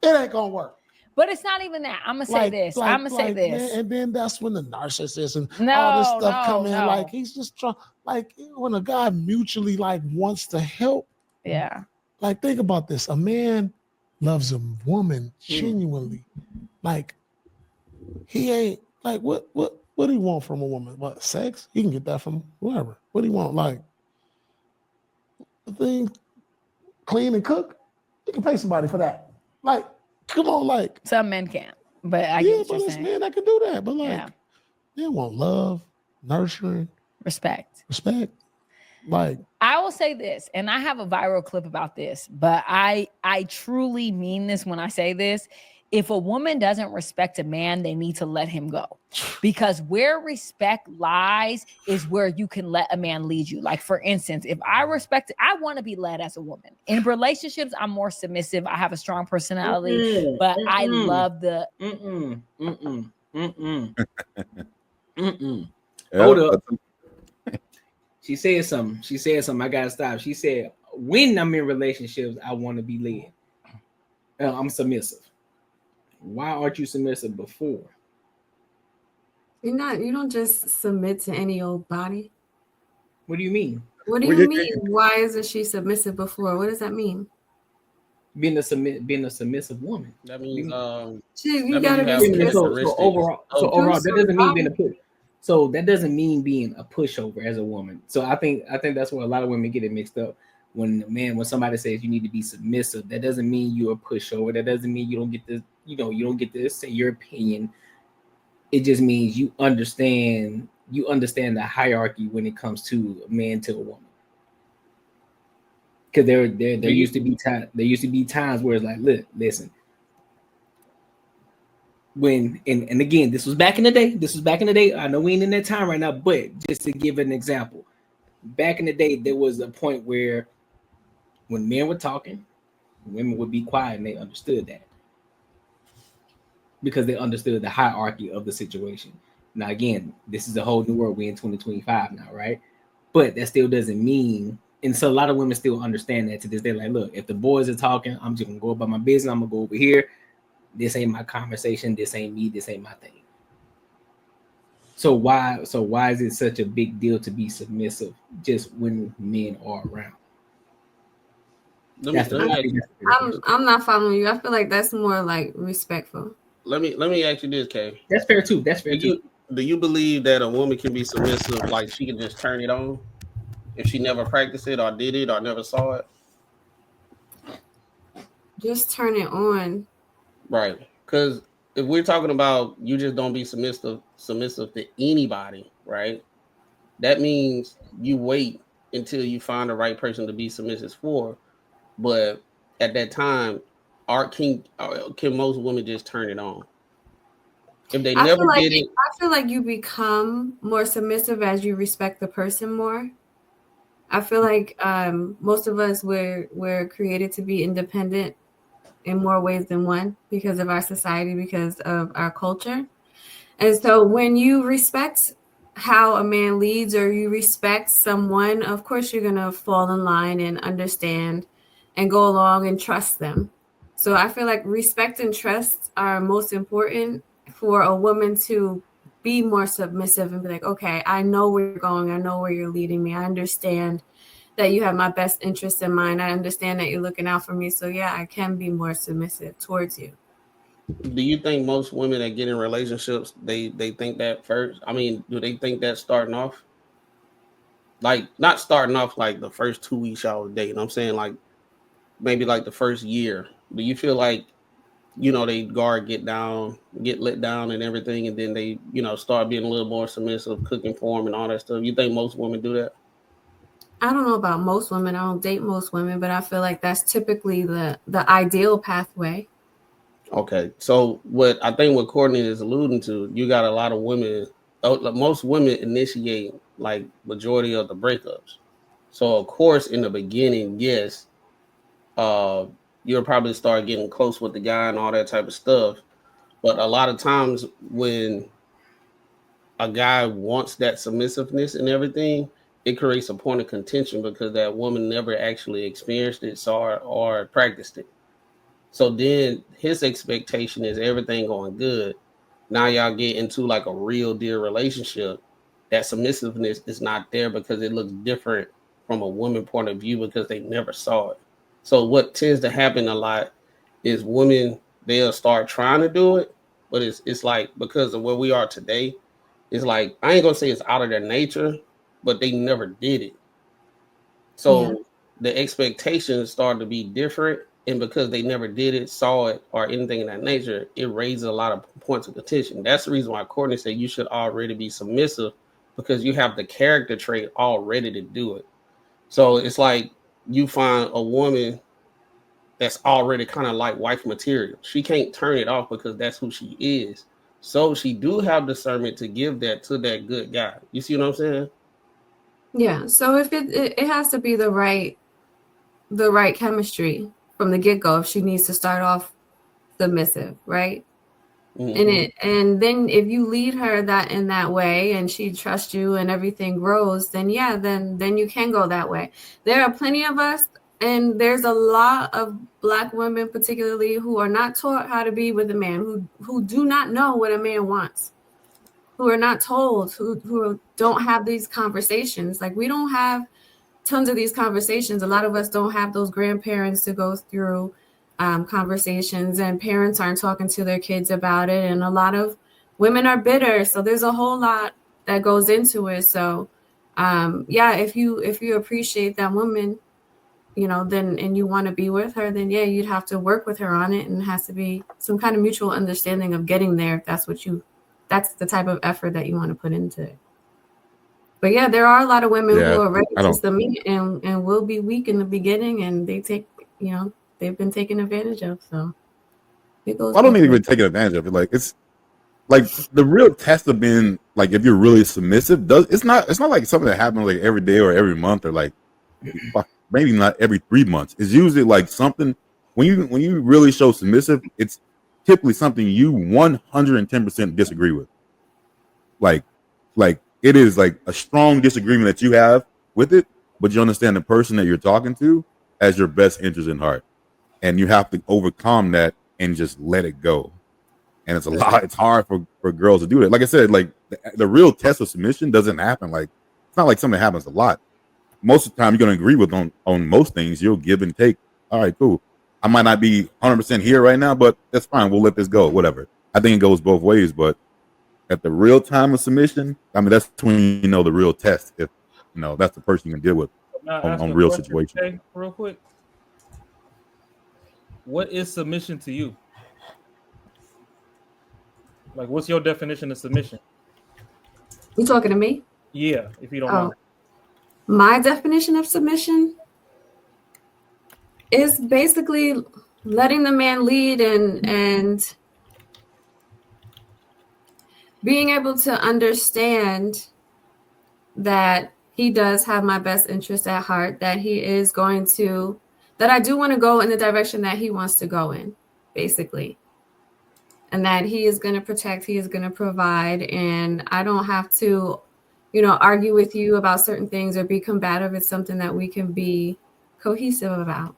it ain't gonna work. But it's not even that. I'm gonna say this. I'm gonna say this. Man, and then that's when the narcissist and all this stuff come in. Like he's just trying. Like when a guy mutually like wants to help. Yeah. Like think about this. A man loves a woman genuinely. Like he ain't like what do you want from a woman? What, sex? You can get that from whoever. What do you want? Like the thing, clean and cook. You can pay somebody for that. Like. Come on, like some men can't, but I get what but you're it's saying. men that can do that. But like, they want love, nurturing, respect. Like, I will say this, and I have a viral clip about this, but I truly mean this when I say this. If a woman doesn't respect a man, they need to let him go. Because where respect lies is where you can let a man lead you. Like, for instance, if I respect, I want to be led as a woman. In relationships, I'm more submissive. I have a strong personality, but I love the... Hold up. She said something. I got to stop. She said, when I'm in relationships, I want to be led. I'm submissive. Why aren't you submissive before? You don't just submit to any old body. What do you mean? What do you mean? Why isn't she submissive before? What does that mean? Being a submissive woman. That means you gotta be submissive. So overall, that doesn't mean being a push. So that doesn't mean being a pushover as a woman. So I think that's where a lot of women get it mixed up. When somebody says you need to be submissive, that doesn't mean you're a pushover. That doesn't mean you don't get this, you don't get to say your opinion. It just means you understand the hierarchy when it comes to a man to a woman. Because there used to be times where it's like, look, listen. When and again, this was back in the day. I know we ain't in that time right now, but just to give an example, back in the day, there was a point where when men were talking, women would be quiet, and they understood that because they understood the hierarchy of the situation. Now, again, this is a whole new world. We're in 2025 now, right? But that still doesn't mean, and so a lot of women still understand that to this day. Like, look, if the boys are talking, I'm just gonna go about my business. I'm gonna go over here. This ain't my conversation. This ain't me. This ain't my thing. So why is it such a big deal to be submissive just when men are around? I'm not following you. I feel like that's more like respectful. Let me ask you this, Kay. That's fair too. Do you believe that a woman can be submissive, like she can just turn it on if she never practiced it or did it or never saw it? Just turn it on. Right. Because if we're talking about you just don't be submissive to anybody, right? That means you wait until you find the right person to be submissive for. But at that time, can most women just turn it on? If they never did it, I feel like you become more submissive as you respect the person more. I feel like most of us we're created to be independent in more ways than one because of our society, because of our culture. And so when you respect how a man leads or you respect someone, of course you're gonna fall in line and understand and go along and trust them. So I feel like respect and trust are most important for a woman to be more submissive and be like, okay, I know where you're going. I know where you're leading me. I understand that you have my best interest in mind. I understand that you're looking out for me. So yeah, I can be more submissive towards you. Do you think most women that get in relationships they think that first? I mean, do they think that starting off? Like not starting off like the first 2 weeks y'all was dating. I'm saying like maybe like the first year. Do you feel like they get let down and everything, and then they start being a little more submissive, cooking for them and all that stuff? You think most women do that? I don't know about most women. I don't date most women, but I feel like that's typically the ideal pathway. Okay, so what Courtnee is alluding to, you got a lot of women. Most women initiate like majority of the breakups. So of course, in the beginning, yes, you'll probably start getting close with the guy and all that type of stuff. But a lot of times when a guy wants that submissiveness and everything, it creates a point of contention because that woman never actually experienced it, saw it, or practiced it. So then his expectation is everything going good. Now y'all get into like a real deal relationship. That submissiveness is not there because it looks different from a woman point of view because they never saw it. So what tends to happen a lot is women, they'll start trying to do it, but it's like because of where we are today, it's like I ain't gonna say it's out of their nature, but they never did it. So the expectations start to be different. And because they never did it, saw it, or anything in that nature, it raises a lot of points of contention. That's the reason why Courtnee said you should already be submissive because you have the character trait already to do it. So it's like you find a woman that's already kind of like wife material. She can't turn it off because that's who she is. So she do have discernment to give that to that good guy. You see what I'm saying? Yeah. So if it has to be the right chemistry from the get-go if she needs to start off submissive, right? Mm-hmm. And then if you lead her that in that way and she trusts you and everything grows, then then you can go that way. There are plenty of us, and there's a lot of Black women particularly who are not taught how to be with a man, who do not know what a man wants, who are not told, who don't have these conversations. Like we don't have tons of these conversations. A lot of us don't have those grandparents to go through conversations, and parents aren't talking to their kids about it. And a lot of women are bitter. So there's a whole lot that goes into it. So if you appreciate that woman, then, and you want to be with her, then you'd have to work with her on it. And it has to be some kind of mutual understanding of getting there. If that's the type of effort that you want to put into it. But there are a lot of women who are ready to submit and will be weak in the beginning, and they they've been taken advantage of. So it goes. I don't even take advantage of it. Like it's like the real test of being like if you're really submissive. It's not like something that happens like every day or every month or like maybe not every 3 months. It's usually like something when you really show submissive. It's typically something you 110% disagree with. Like. It is like a strong disagreement that you have with it, but you understand the person that you're talking to as your best interest in heart. And you have to overcome that and just let it go. And it's hard for girls to do it. Like I said, like the real test of submission doesn't happen. Like it's not like something that happens a lot. Most of the time you're going to agree with on most things. You'll give and take. All right, cool. I might not be 100% here right now, but that's fine. We'll let this go, whatever. I think it goes both ways, but at the real time of submission, I mean, that's when the real test. If that's the person you can deal with on real situations. Okay, real quick, what is submission to you? Like, what's your definition of submission? You talking to me? Yeah, if you don't mind. My definition of submission is basically letting the man lead and being able to understand that he does have my best interest at heart, that I do want to go in the direction that he wants to go in, basically. And that he is going to protect, he is going to provide, and I don't have to, argue with you about certain things or be combative. It's something that we can be cohesive about.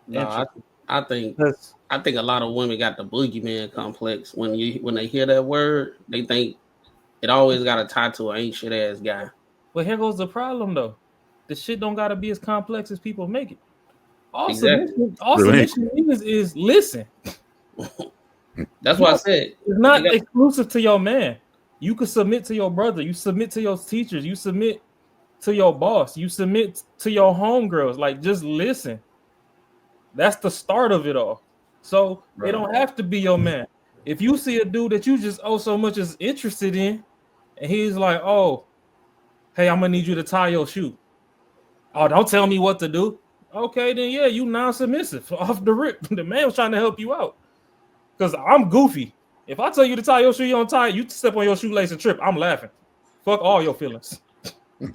No, I think a lot of women got the boogeyman complex. When they hear that word, they think it always got to tie to an ain't shit ass guy. Well, here goes the problem though. The shit don't gotta be as complex as people make it. Submission is listen. That's why I said it's not exclusive to your man. You could submit to your brother. You submit to your teachers. You submit to your boss. You submit to your homegirls. Like, just listen. That's the start of it all. So it don't have to be your man. If you see a dude that you just so much is interested in, and he's like, oh, hey, I'm gonna need you to tie your shoe. Oh, don't tell me what to do. Okay, then yeah, you non-submissive off the rip. The man was trying to help you out. Because I'm goofy. If I tell you to tie your shoe, you don't tie it, you step on your shoelace and trip. I'm laughing. Fuck all your feelings.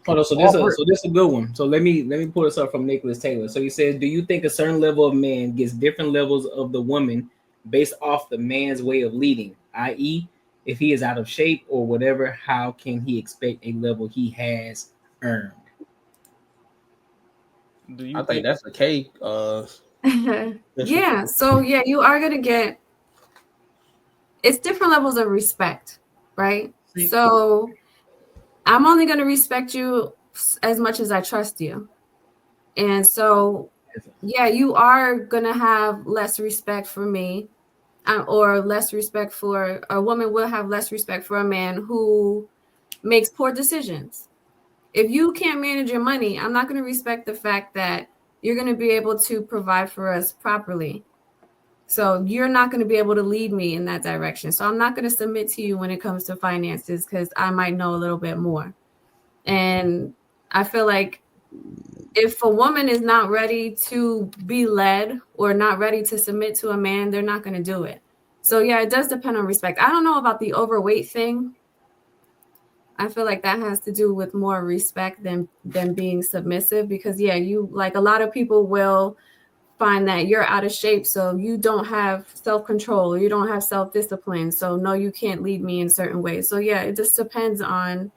Hold on, so this is a good one. So let me pull this up from Nicholas Taylor. So he says, do you think a certain level of man gets different levels of the woman based off the man's way of leading, i.e., if he is out of shape or whatever, how can he expect a level he has earned? I think that's the case. Yeah. So yeah, you are gonna get. It's different levels of respect, right? So I'm only going to respect you as much as I trust you. And so, yeah, you are going to have less respect for me, or less respect for a woman will have less respect for a man who makes poor decisions. If you can't manage your money, I'm not going to respect the fact that you're going to be able to provide for us properly. So you're not going to be able to lead me in that direction. So I'm not going to submit to you when it comes to finances because I might know a little bit more. And I feel like if a woman is not ready to be led or not ready to submit to a man, they're not going to do it. So yeah, it does depend on respect. I don't know about the overweight thing. I feel like that has to do with more respect than being submissive because yeah, you like a lot of people will find that you're out of shape, so you don't have self-control or you don't have self-discipline, so no, you can't lead me in certain ways. So yeah, it just depends on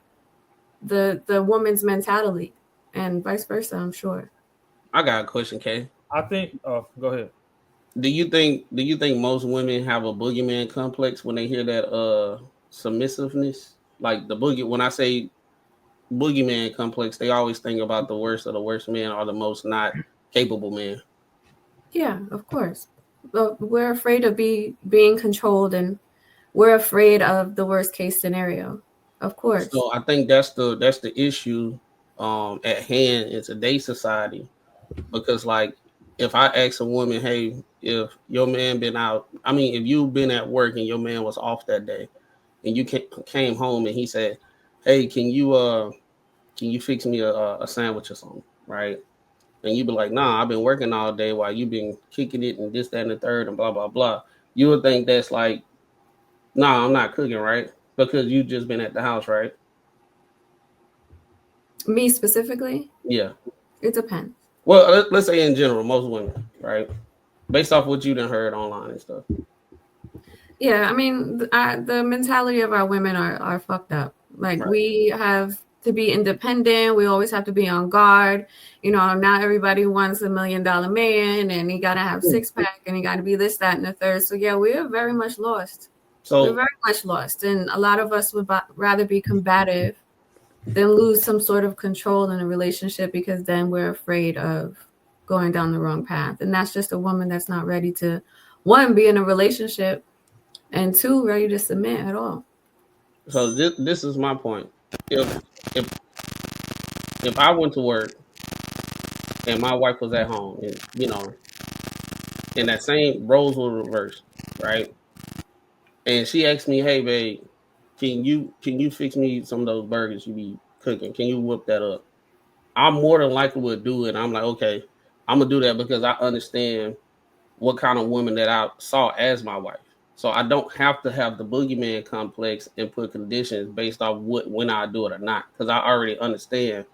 the woman's mentality and vice versa, I'm sure. I got a question, Kay. I think go ahead. Do you think most women have a boogeyman complex when they hear that submissiveness? Like the when I say boogeyman complex, they always think about the worst of the worst men or the most not capable men. Yeah, of course. But we're afraid of being controlled, and we're afraid of the worst case scenario. Of course. So I think that's the issue at hand in today's society, because like if I ask a woman, hey, if your man been out, I mean, if you've been at work and your man was off that day, and you came home and he said, hey, can you fix me a sandwich or something, right? And you be like, nah, I've been working all day while you've been kicking it and this, that, and the third and blah, blah, blah. You would think that's like, nah, I'm not cooking, right? Because you just been at the house, right? Me specifically? Yeah. It depends. Well, let's say in general, most women, right? Based off what you done heard online and stuff. Yeah, I mean, the mentality of our women are fucked up. Like, we have to be independent. We always have to be on guard. You know, not everybody wants $1 million man, and he got to have six-pack, and he got to be this, that, and the third. So, yeah, we are very much lost. We're very much lost. And a lot of us would rather be combative than lose some sort of control in a relationship, because then we're afraid of going down the wrong path. And that's just a woman that's not ready to, one, be in a relationship, and two, ready to submit at all. So this is my point. If I went to work and my wife was at home, and you know, and that same roles were reversed, right? And she asked me, "Hey, babe, can you fix me some of those burgers you be cooking? Can you whip that up?" I more than likely would do it. I'm like, okay, I'm gonna do that because I understand what kind of woman that I saw as my wife. So I don't have to have the boogeyman complex and put conditions based off when I do it or not, because I already understand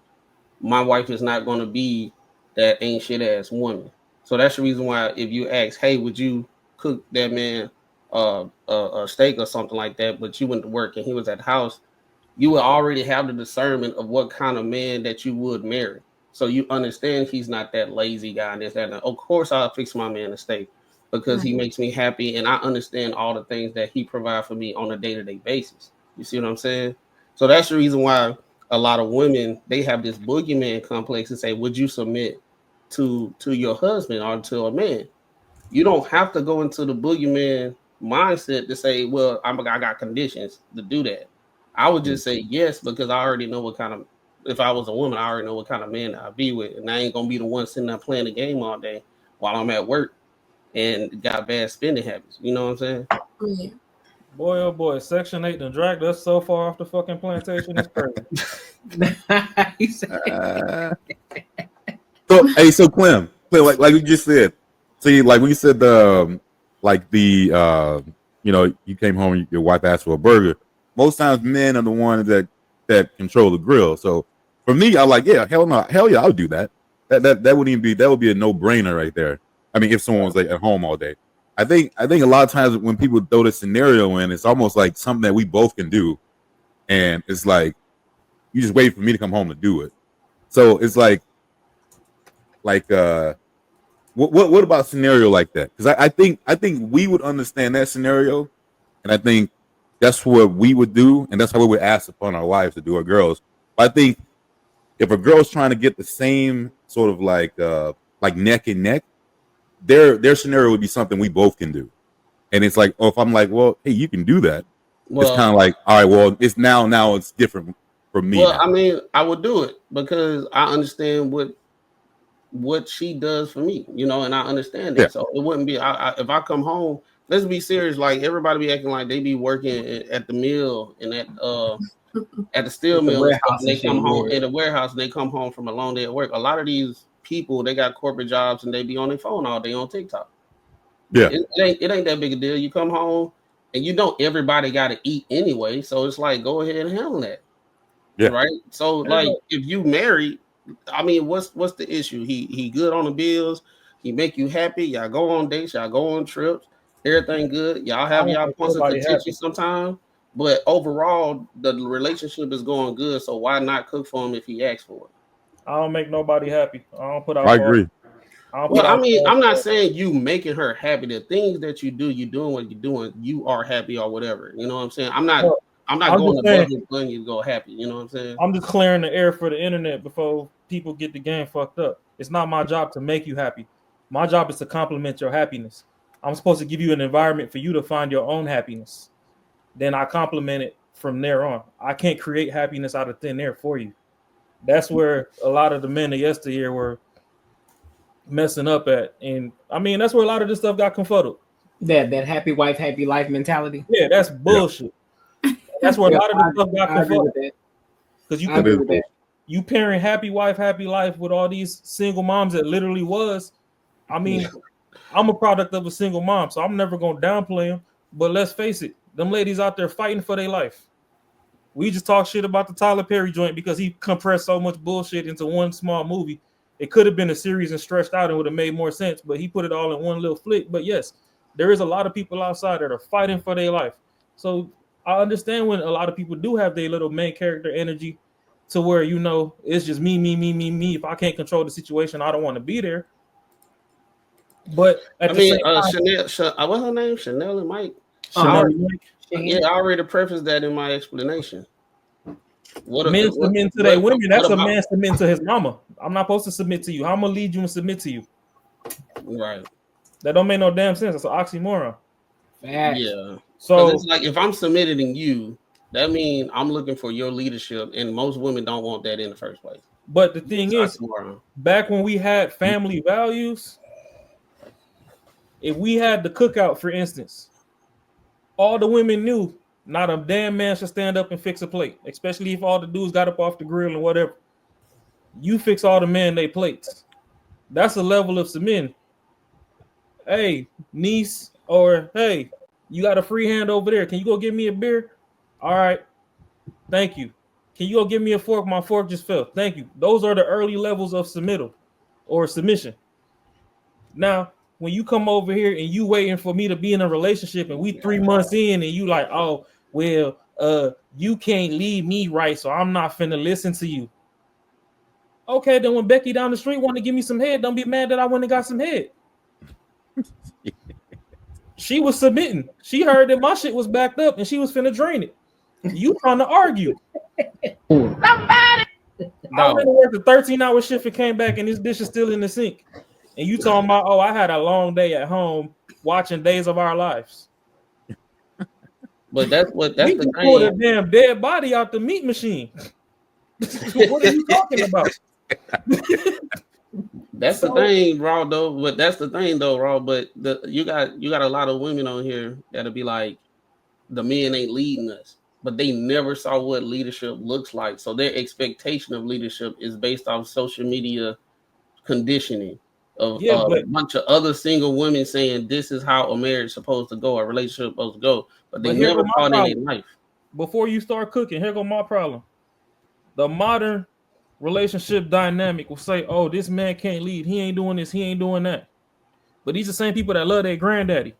my wife is not going to be that ain't shit ass woman. So that's the reason why if you ask, hey, would you cook that man a steak or something like that, but you went to work and he was at the house, you would already have the discernment of what kind of man that you would marry. So you understand he's not that lazy guy and this, that, and that. Of course I'll fix my man a steak, because he makes me happy and I understand all the things that he provides for me on a day-to-day basis. You see what I'm saying? So that's the reason why a lot of women, they have this boogeyman complex and say, would you submit to your husband or to a man? You don't have to go into the boogeyman mindset to say, well, I got conditions to do that. I would just say yes because I already know what kind of. If I was a woman, I already know what kind of man I'd be with, and I ain't gonna be the one sitting there playing the game all day while I'm at work and got bad spending habits. You know what I'm saying? Yeah. Boy, oh boy, Section 8 done dragged us so far off the fucking plantation. It's crazy. He said- So Clem, like you just said, see, like when you said you came home and your wife asked for a burger. Most times men are the ones that control the grill. So for me, I'm like, yeah, hell yeah, I'll do that. That would be a no-brainer right there. I mean, if someone was like at home all day. I think a lot of times when people throw this scenario in, it's almost like something that we both can do. And it's like you just wait for me to come home to do it. So it's like what about a scenario like that? Because I think we would understand that scenario, and I think that's what we would do, and that's how we would ask upon our wives to do, our girls. But I think if a girl's trying to get the same sort of like neck and neck, their scenario would be something we both can do. And it's like, if I'm like, well, hey, you can do that. Well, it's kind of like, all right, well, it's now it's different for me. Well, now. I mean, I would do it because I understand what she does for me, and I understand that. Yeah. So it wouldn't be if I come home. Let's be serious. Like everybody be acting like they be working at the mill and at the steel mill. And they come home in the warehouse and they come home from a long day at work. A lot of these people, they got corporate jobs and they be on their phone all day on TikTok. Yeah, it ain't that big a deal. You come home and everybody got to eat anyway. So it's like, go ahead and handle that. Yeah. Right. So like, if you married, I mean, what's the issue? He good on the bills. He make you happy. Y'all go on dates. Y'all go on trips. Everything good. Y'all have y'all points of contention sometimes. But overall, the relationship is going good. So why not cook for him if he asks for it? I don't make nobody happy. I don't put out. I agree. I'm not saying you making her happy. The things that you do, you're doing what you're doing. You are happy or whatever. You know what I'm saying? I'm not going above and beyond you to go happy. You know what I'm saying? I'm just clearing the air for the internet before people get the game fucked up. It's not my job to make you happy. My job is to complement your happiness. I'm supposed to give you an environment for you to find your own happiness. Then I complement it from there on. I can't create happiness out of thin air for you. That's where a lot of the men of yesteryear were messing up at. And I mean, that's where a lot of this stuff got confuddled. That happy wife, happy life mentality. Yeah, that's bullshit. Yeah. That's where a lot of this stuff got confuddled. Because you pairing happy wife, happy life with all these single moms that literally was. I mean, I'm a product of a single mom, so I'm never gonna downplay them. But let's face it, them ladies out there fighting for their life. We just talk shit about the Tyler Perry joint because he compressed so much bullshit into one small movie. It could have been a series and stretched out and would have made more sense, but he put it all in one little flick. But yes, there is a lot of people outside that are fighting for their life. So I understand when a lot of people do have their little main character energy to where, it's just me. If I can't control the situation, I don't want to be there. But at the same time, Chanel, what's her name? Chanel and Mike. Yeah, I already prefaced that in my explanation. Men submit to their women. That's a man submitting to his mama. I'm not supposed to submit to you. How I'm gonna lead you and submit to you? Right. That don't make no damn sense. It's an oxymoron. Facts. Yeah. So it's like if I'm submitting to you, that means I'm looking for your leadership, and most women don't want that in the first place. But the thing is, back when we had family values, if we had the cookout, for instance, all the women knew not a damn man should stand up and fix a plate, especially if all the dudes got up off the grill and whatever. You fix all the men they plates. That's a level of submitting. Hey, niece, or hey, you got a free hand over there. Can you go get me a beer? All right. Thank you. Can you go get me a fork? My fork just fell. Thank you. Those are the early levels of submittal or submission. Now, when you come over here and you waiting for me to be in a relationship and we 3 months in and you like, oh, well, you can't lead me right, so I'm not finna listen to you. Okay, then when Becky down the street want to give me some head, don't be mad that I went and got some head. She was submitting. She heard that my shit was backed up and she was finna drain it. You trying to argue. Somebody. I went to work a 13-hour shift and came back and this dish is still in the sink. And you talking about, oh, I had a long day at home watching Days of Our Lives. But that's We the just pulled a thing. damn dead body out the meat machine. What are you talking about? That's the thing, Raw. Though, but that's the thing, though, Raw. But you got a lot of women on here that'll be like, the men ain't leading us, but they never saw what leadership looks like. So their expectation of leadership is based off social media conditioning of a bunch of other single women saying this is how a marriage is supposed to go, a relationship is supposed to go, but they never saw it in their life. Before you start cooking, here go my problem. The modern relationship dynamic will say, oh, this man can't lead. He ain't doing this. He ain't doing that. But these are the same people that love their granddaddy.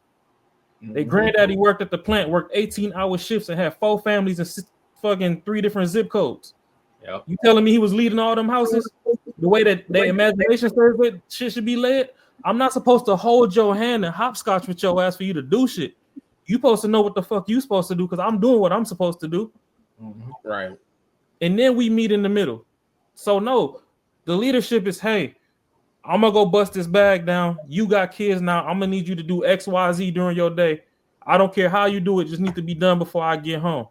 Their granddaddy worked at the plant, worked 18-hour shifts and had 4 families and fucking 3 different zip codes. Yep. You telling me he was leading all them houses the way that their imagination says that shit should be led? I'm not supposed to hold your hand and hopscotch with your ass for you to do shit. You supposed to know what the fuck you supposed to do because I'm doing what I'm supposed to do. Right. And then we meet in the middle. So no, the leadership is, hey, I'm gonna go bust this bag down. You got kids now. I'm gonna need you to do X, Y, Z during your day. I don't care how you do it. Just need to be done before I get home.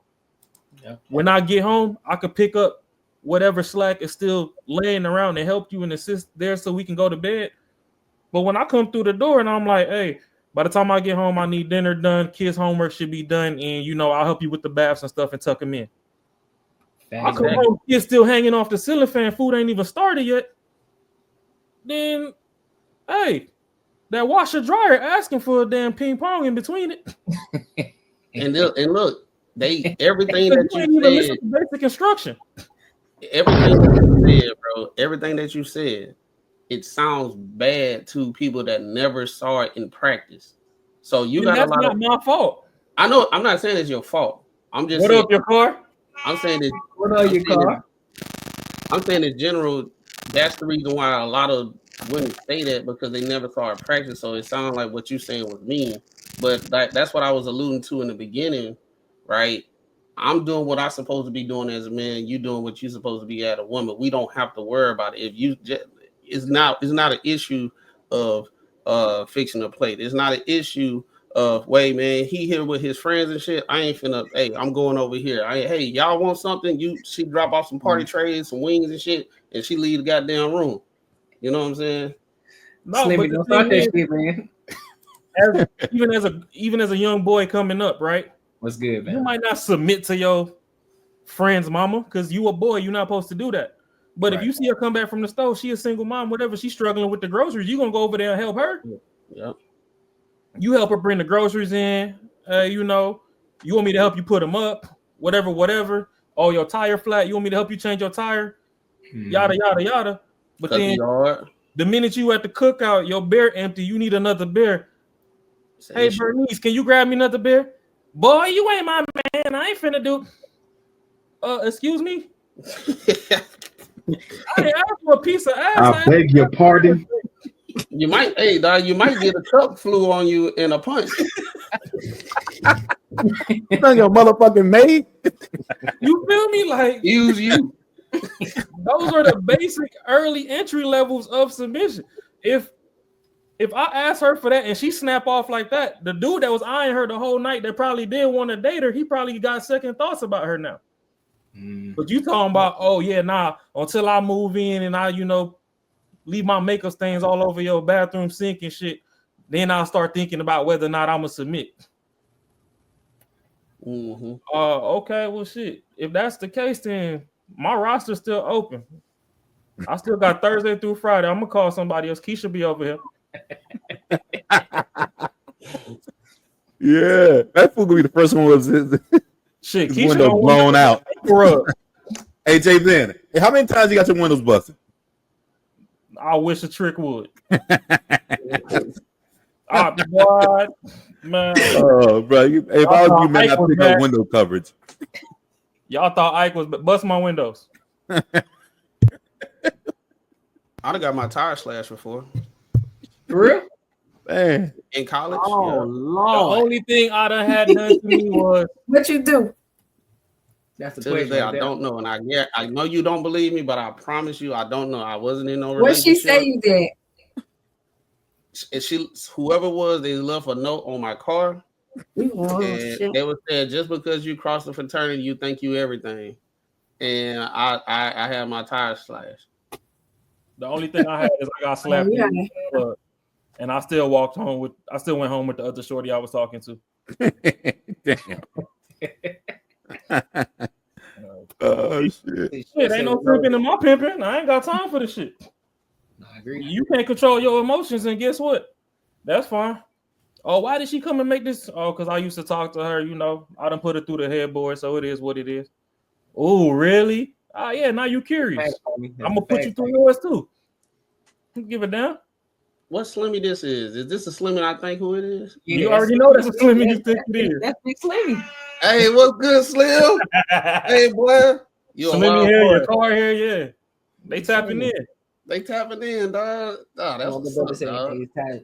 Yep. When I get home, I could pick up whatever slack is still laying around and help you and assist there so we can go to bed. But when I come through the door and I'm like, hey, by the time I get home, I need dinner done. Kids' homework should be done. And, I'll help you with the baths and stuff and tuck them in. I come home, kids still hanging off the ceiling fan. Food ain't even started yet. Then, hey, that washer dryer asking for a damn ping pong in between it. and look, everything that you said, basic instruction. Everything that you said, bro, everything that you said, it sounds bad to people that never saw it in practice. So that's not my fault. I know. I'm not saying it's your fault. I'm just what saying, up your car? I'm saying that. What up your car? I'm saying in general, that's the reason why a lot of women say that, because they never saw it practice. So it sounds like what you're saying was mean, but that's what I was alluding to in the beginning, right? I'm doing what I'm supposed to be doing as a man. You doing what you're supposed to be as a woman. We don't have to worry about it. If you just, it's not an issue of fixing a plate. It's not an issue of, wait, man, he here with his friends and shit. I ain't finna, hey, I'm going over here. Hey, y'all want something? She drop off some party trays, some wings and shit, and she leave the goddamn room. You know what I'm saying? No, Slimmy, don't start that shit, man. Even as a young boy coming up, right? What's good, man? You might not submit to your friend's mama because you a boy. You're not supposed to do that. But if you see her come back from the store, she a single mom, whatever, she's struggling with the groceries, you gonna go over there and help her. Yep. You help her bring the groceries in. You want me to help you put them up, whatever. Oh, your tire flat. You want me to help you change your tire? Yada yada yada. But then the minute you at the cookout, your beer empty, you need another beer. Hey, Bernice, can you grab me another beer? Boy, you ain't my man. I ain't finna do. Excuse me. I didn't ask for a piece of ass. I beg your pardon. You might, hey, dog, you might get a cup flew on you in a punch. You done your motherfucking maid. You feel me? Like, use you. Those are the basic early entry levels of submission. If I ask her for that and she snap off like that, the dude that was eyeing her the whole night that probably did want to date her, he probably got second thoughts about her now. But you talking about, oh yeah, nah, until I move in and I, leave my makeup stains all over your bathroom sink and shit, then I'll start thinking about whether or not I'm gonna submit. Okay, well shit. If that's the case, then my roster's still open. I still got Thursday through Friday. I'm gonna call somebody else. Keisha be over here. Yeah, that fool gonna be the first one was his Keisha window blown out. Hey, Jay, then how many times you got your windows busted? I wish a trick would. What, man? Oh, bro, if I was you, man, I'd pick up window coverage. Y'all thought Ike was bust my windows. I'd have got my tire slashed before. For real? Man. In college? Oh, Lord. The only thing I done had done to me was... What you do? That's the to this day, I don't know. And I know you don't believe me, but I promise you, I don't know. I wasn't in no relationship. What she say you did? And whoever was, they left a note on my car Oh, And shit. they were saying just because you cross the fraternity, you think you everything. And I had my tires slashed. The only thing I had is I got slapped Yeah. in the club, and I still went home with the other shorty I was talking to. Damn. Oh shit. Shit, ain't no flipping in my pimping. I ain't got time for this shit. I agree. You can't control your emotions, and guess what? That's fine. Oh, why did she come and make this? Oh, because I used to talk to her, you know. I done put it through the headboard, so it is what it is. Oh, really? Oh, yeah, now you curious. I'm going to put you through yours, too. Give it down. What Slimmy this is? Is this a Slimmy I think who it is? Yeah, You already know that's a Slimmy you think it is. That's Big Slimmy. Hey, what's good, Slim? Hey, boy. You a Slimmy wild here, boy. your car here, yeah. They tapping in. They tapping in, dog. Oh, that's what's up, dog.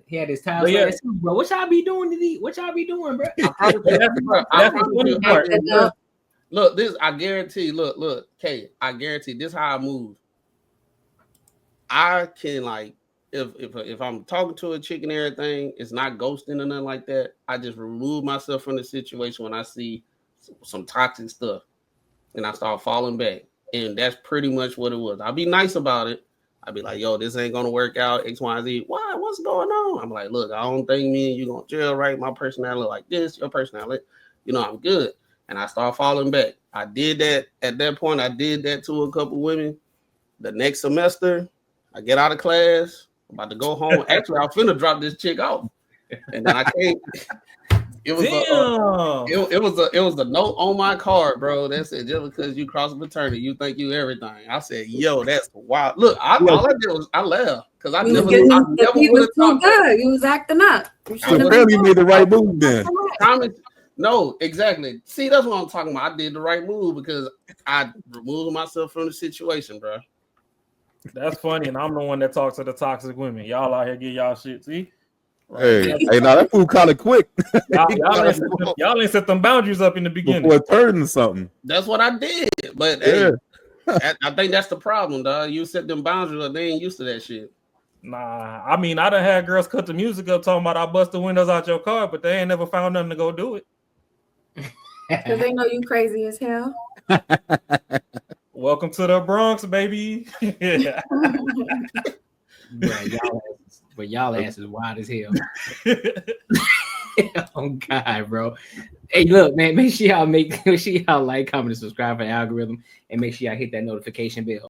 He had his time. But yeah. Bro, what y'all be doing today? What y'all be doing, bro? That's the funny part. Look, this I guarantee. Look, Kay, I guarantee this how I move. I can like if I'm talking to a chick and everything, it's not ghosting or nothing like that. I just remove myself from the situation when I see some toxic stuff, and I start falling back. And that's pretty much what it was. I'll be nice about it. I'll be like, yo, this ain't gonna work out. X, Y, Z. Why? What's going on? I'm like, look, I don't think me and you gonna jail, right? My personality like this, your personality, you know, I'm good. And I start falling back. I did that at that point. I did that to a couple women. The next semester, I get out of class, I'm about to go home. Actually, I'm finna drop this chick off. And then I came. It was a note on my card, bro. That said, just because you cross fraternity, you think you everything. I said, yo, that's wild. Look, all I did was I laughed because I never would have thought that. You was acting up. So apparently you made the right move then. No, exactly. See, that's what I'm talking about. I did the right move because I removed myself from the situation, bro. That's funny, and I'm the one that talks to the toxic women. Y'all out here get y'all shit. See? Hey, now that food kind of quick. Y'all ain't set them boundaries up in the beginning. Before it turned into something. That's what I did. But yeah. Hey, I think that's the problem, dog. You set them boundaries up, they ain't used to that shit. Nah, I mean, I done had girls cut the music up talking about I bust the windows out your car, but they ain't never found nothing to go do it. Because they know you crazy as hell. Welcome to the Bronx, baby. Yeah. But y'all asses wild as hell. Oh God, bro. Hey, look, man, make sure y'all like, comment, and subscribe for the algorithm, and make sure y'all hit that notification bell.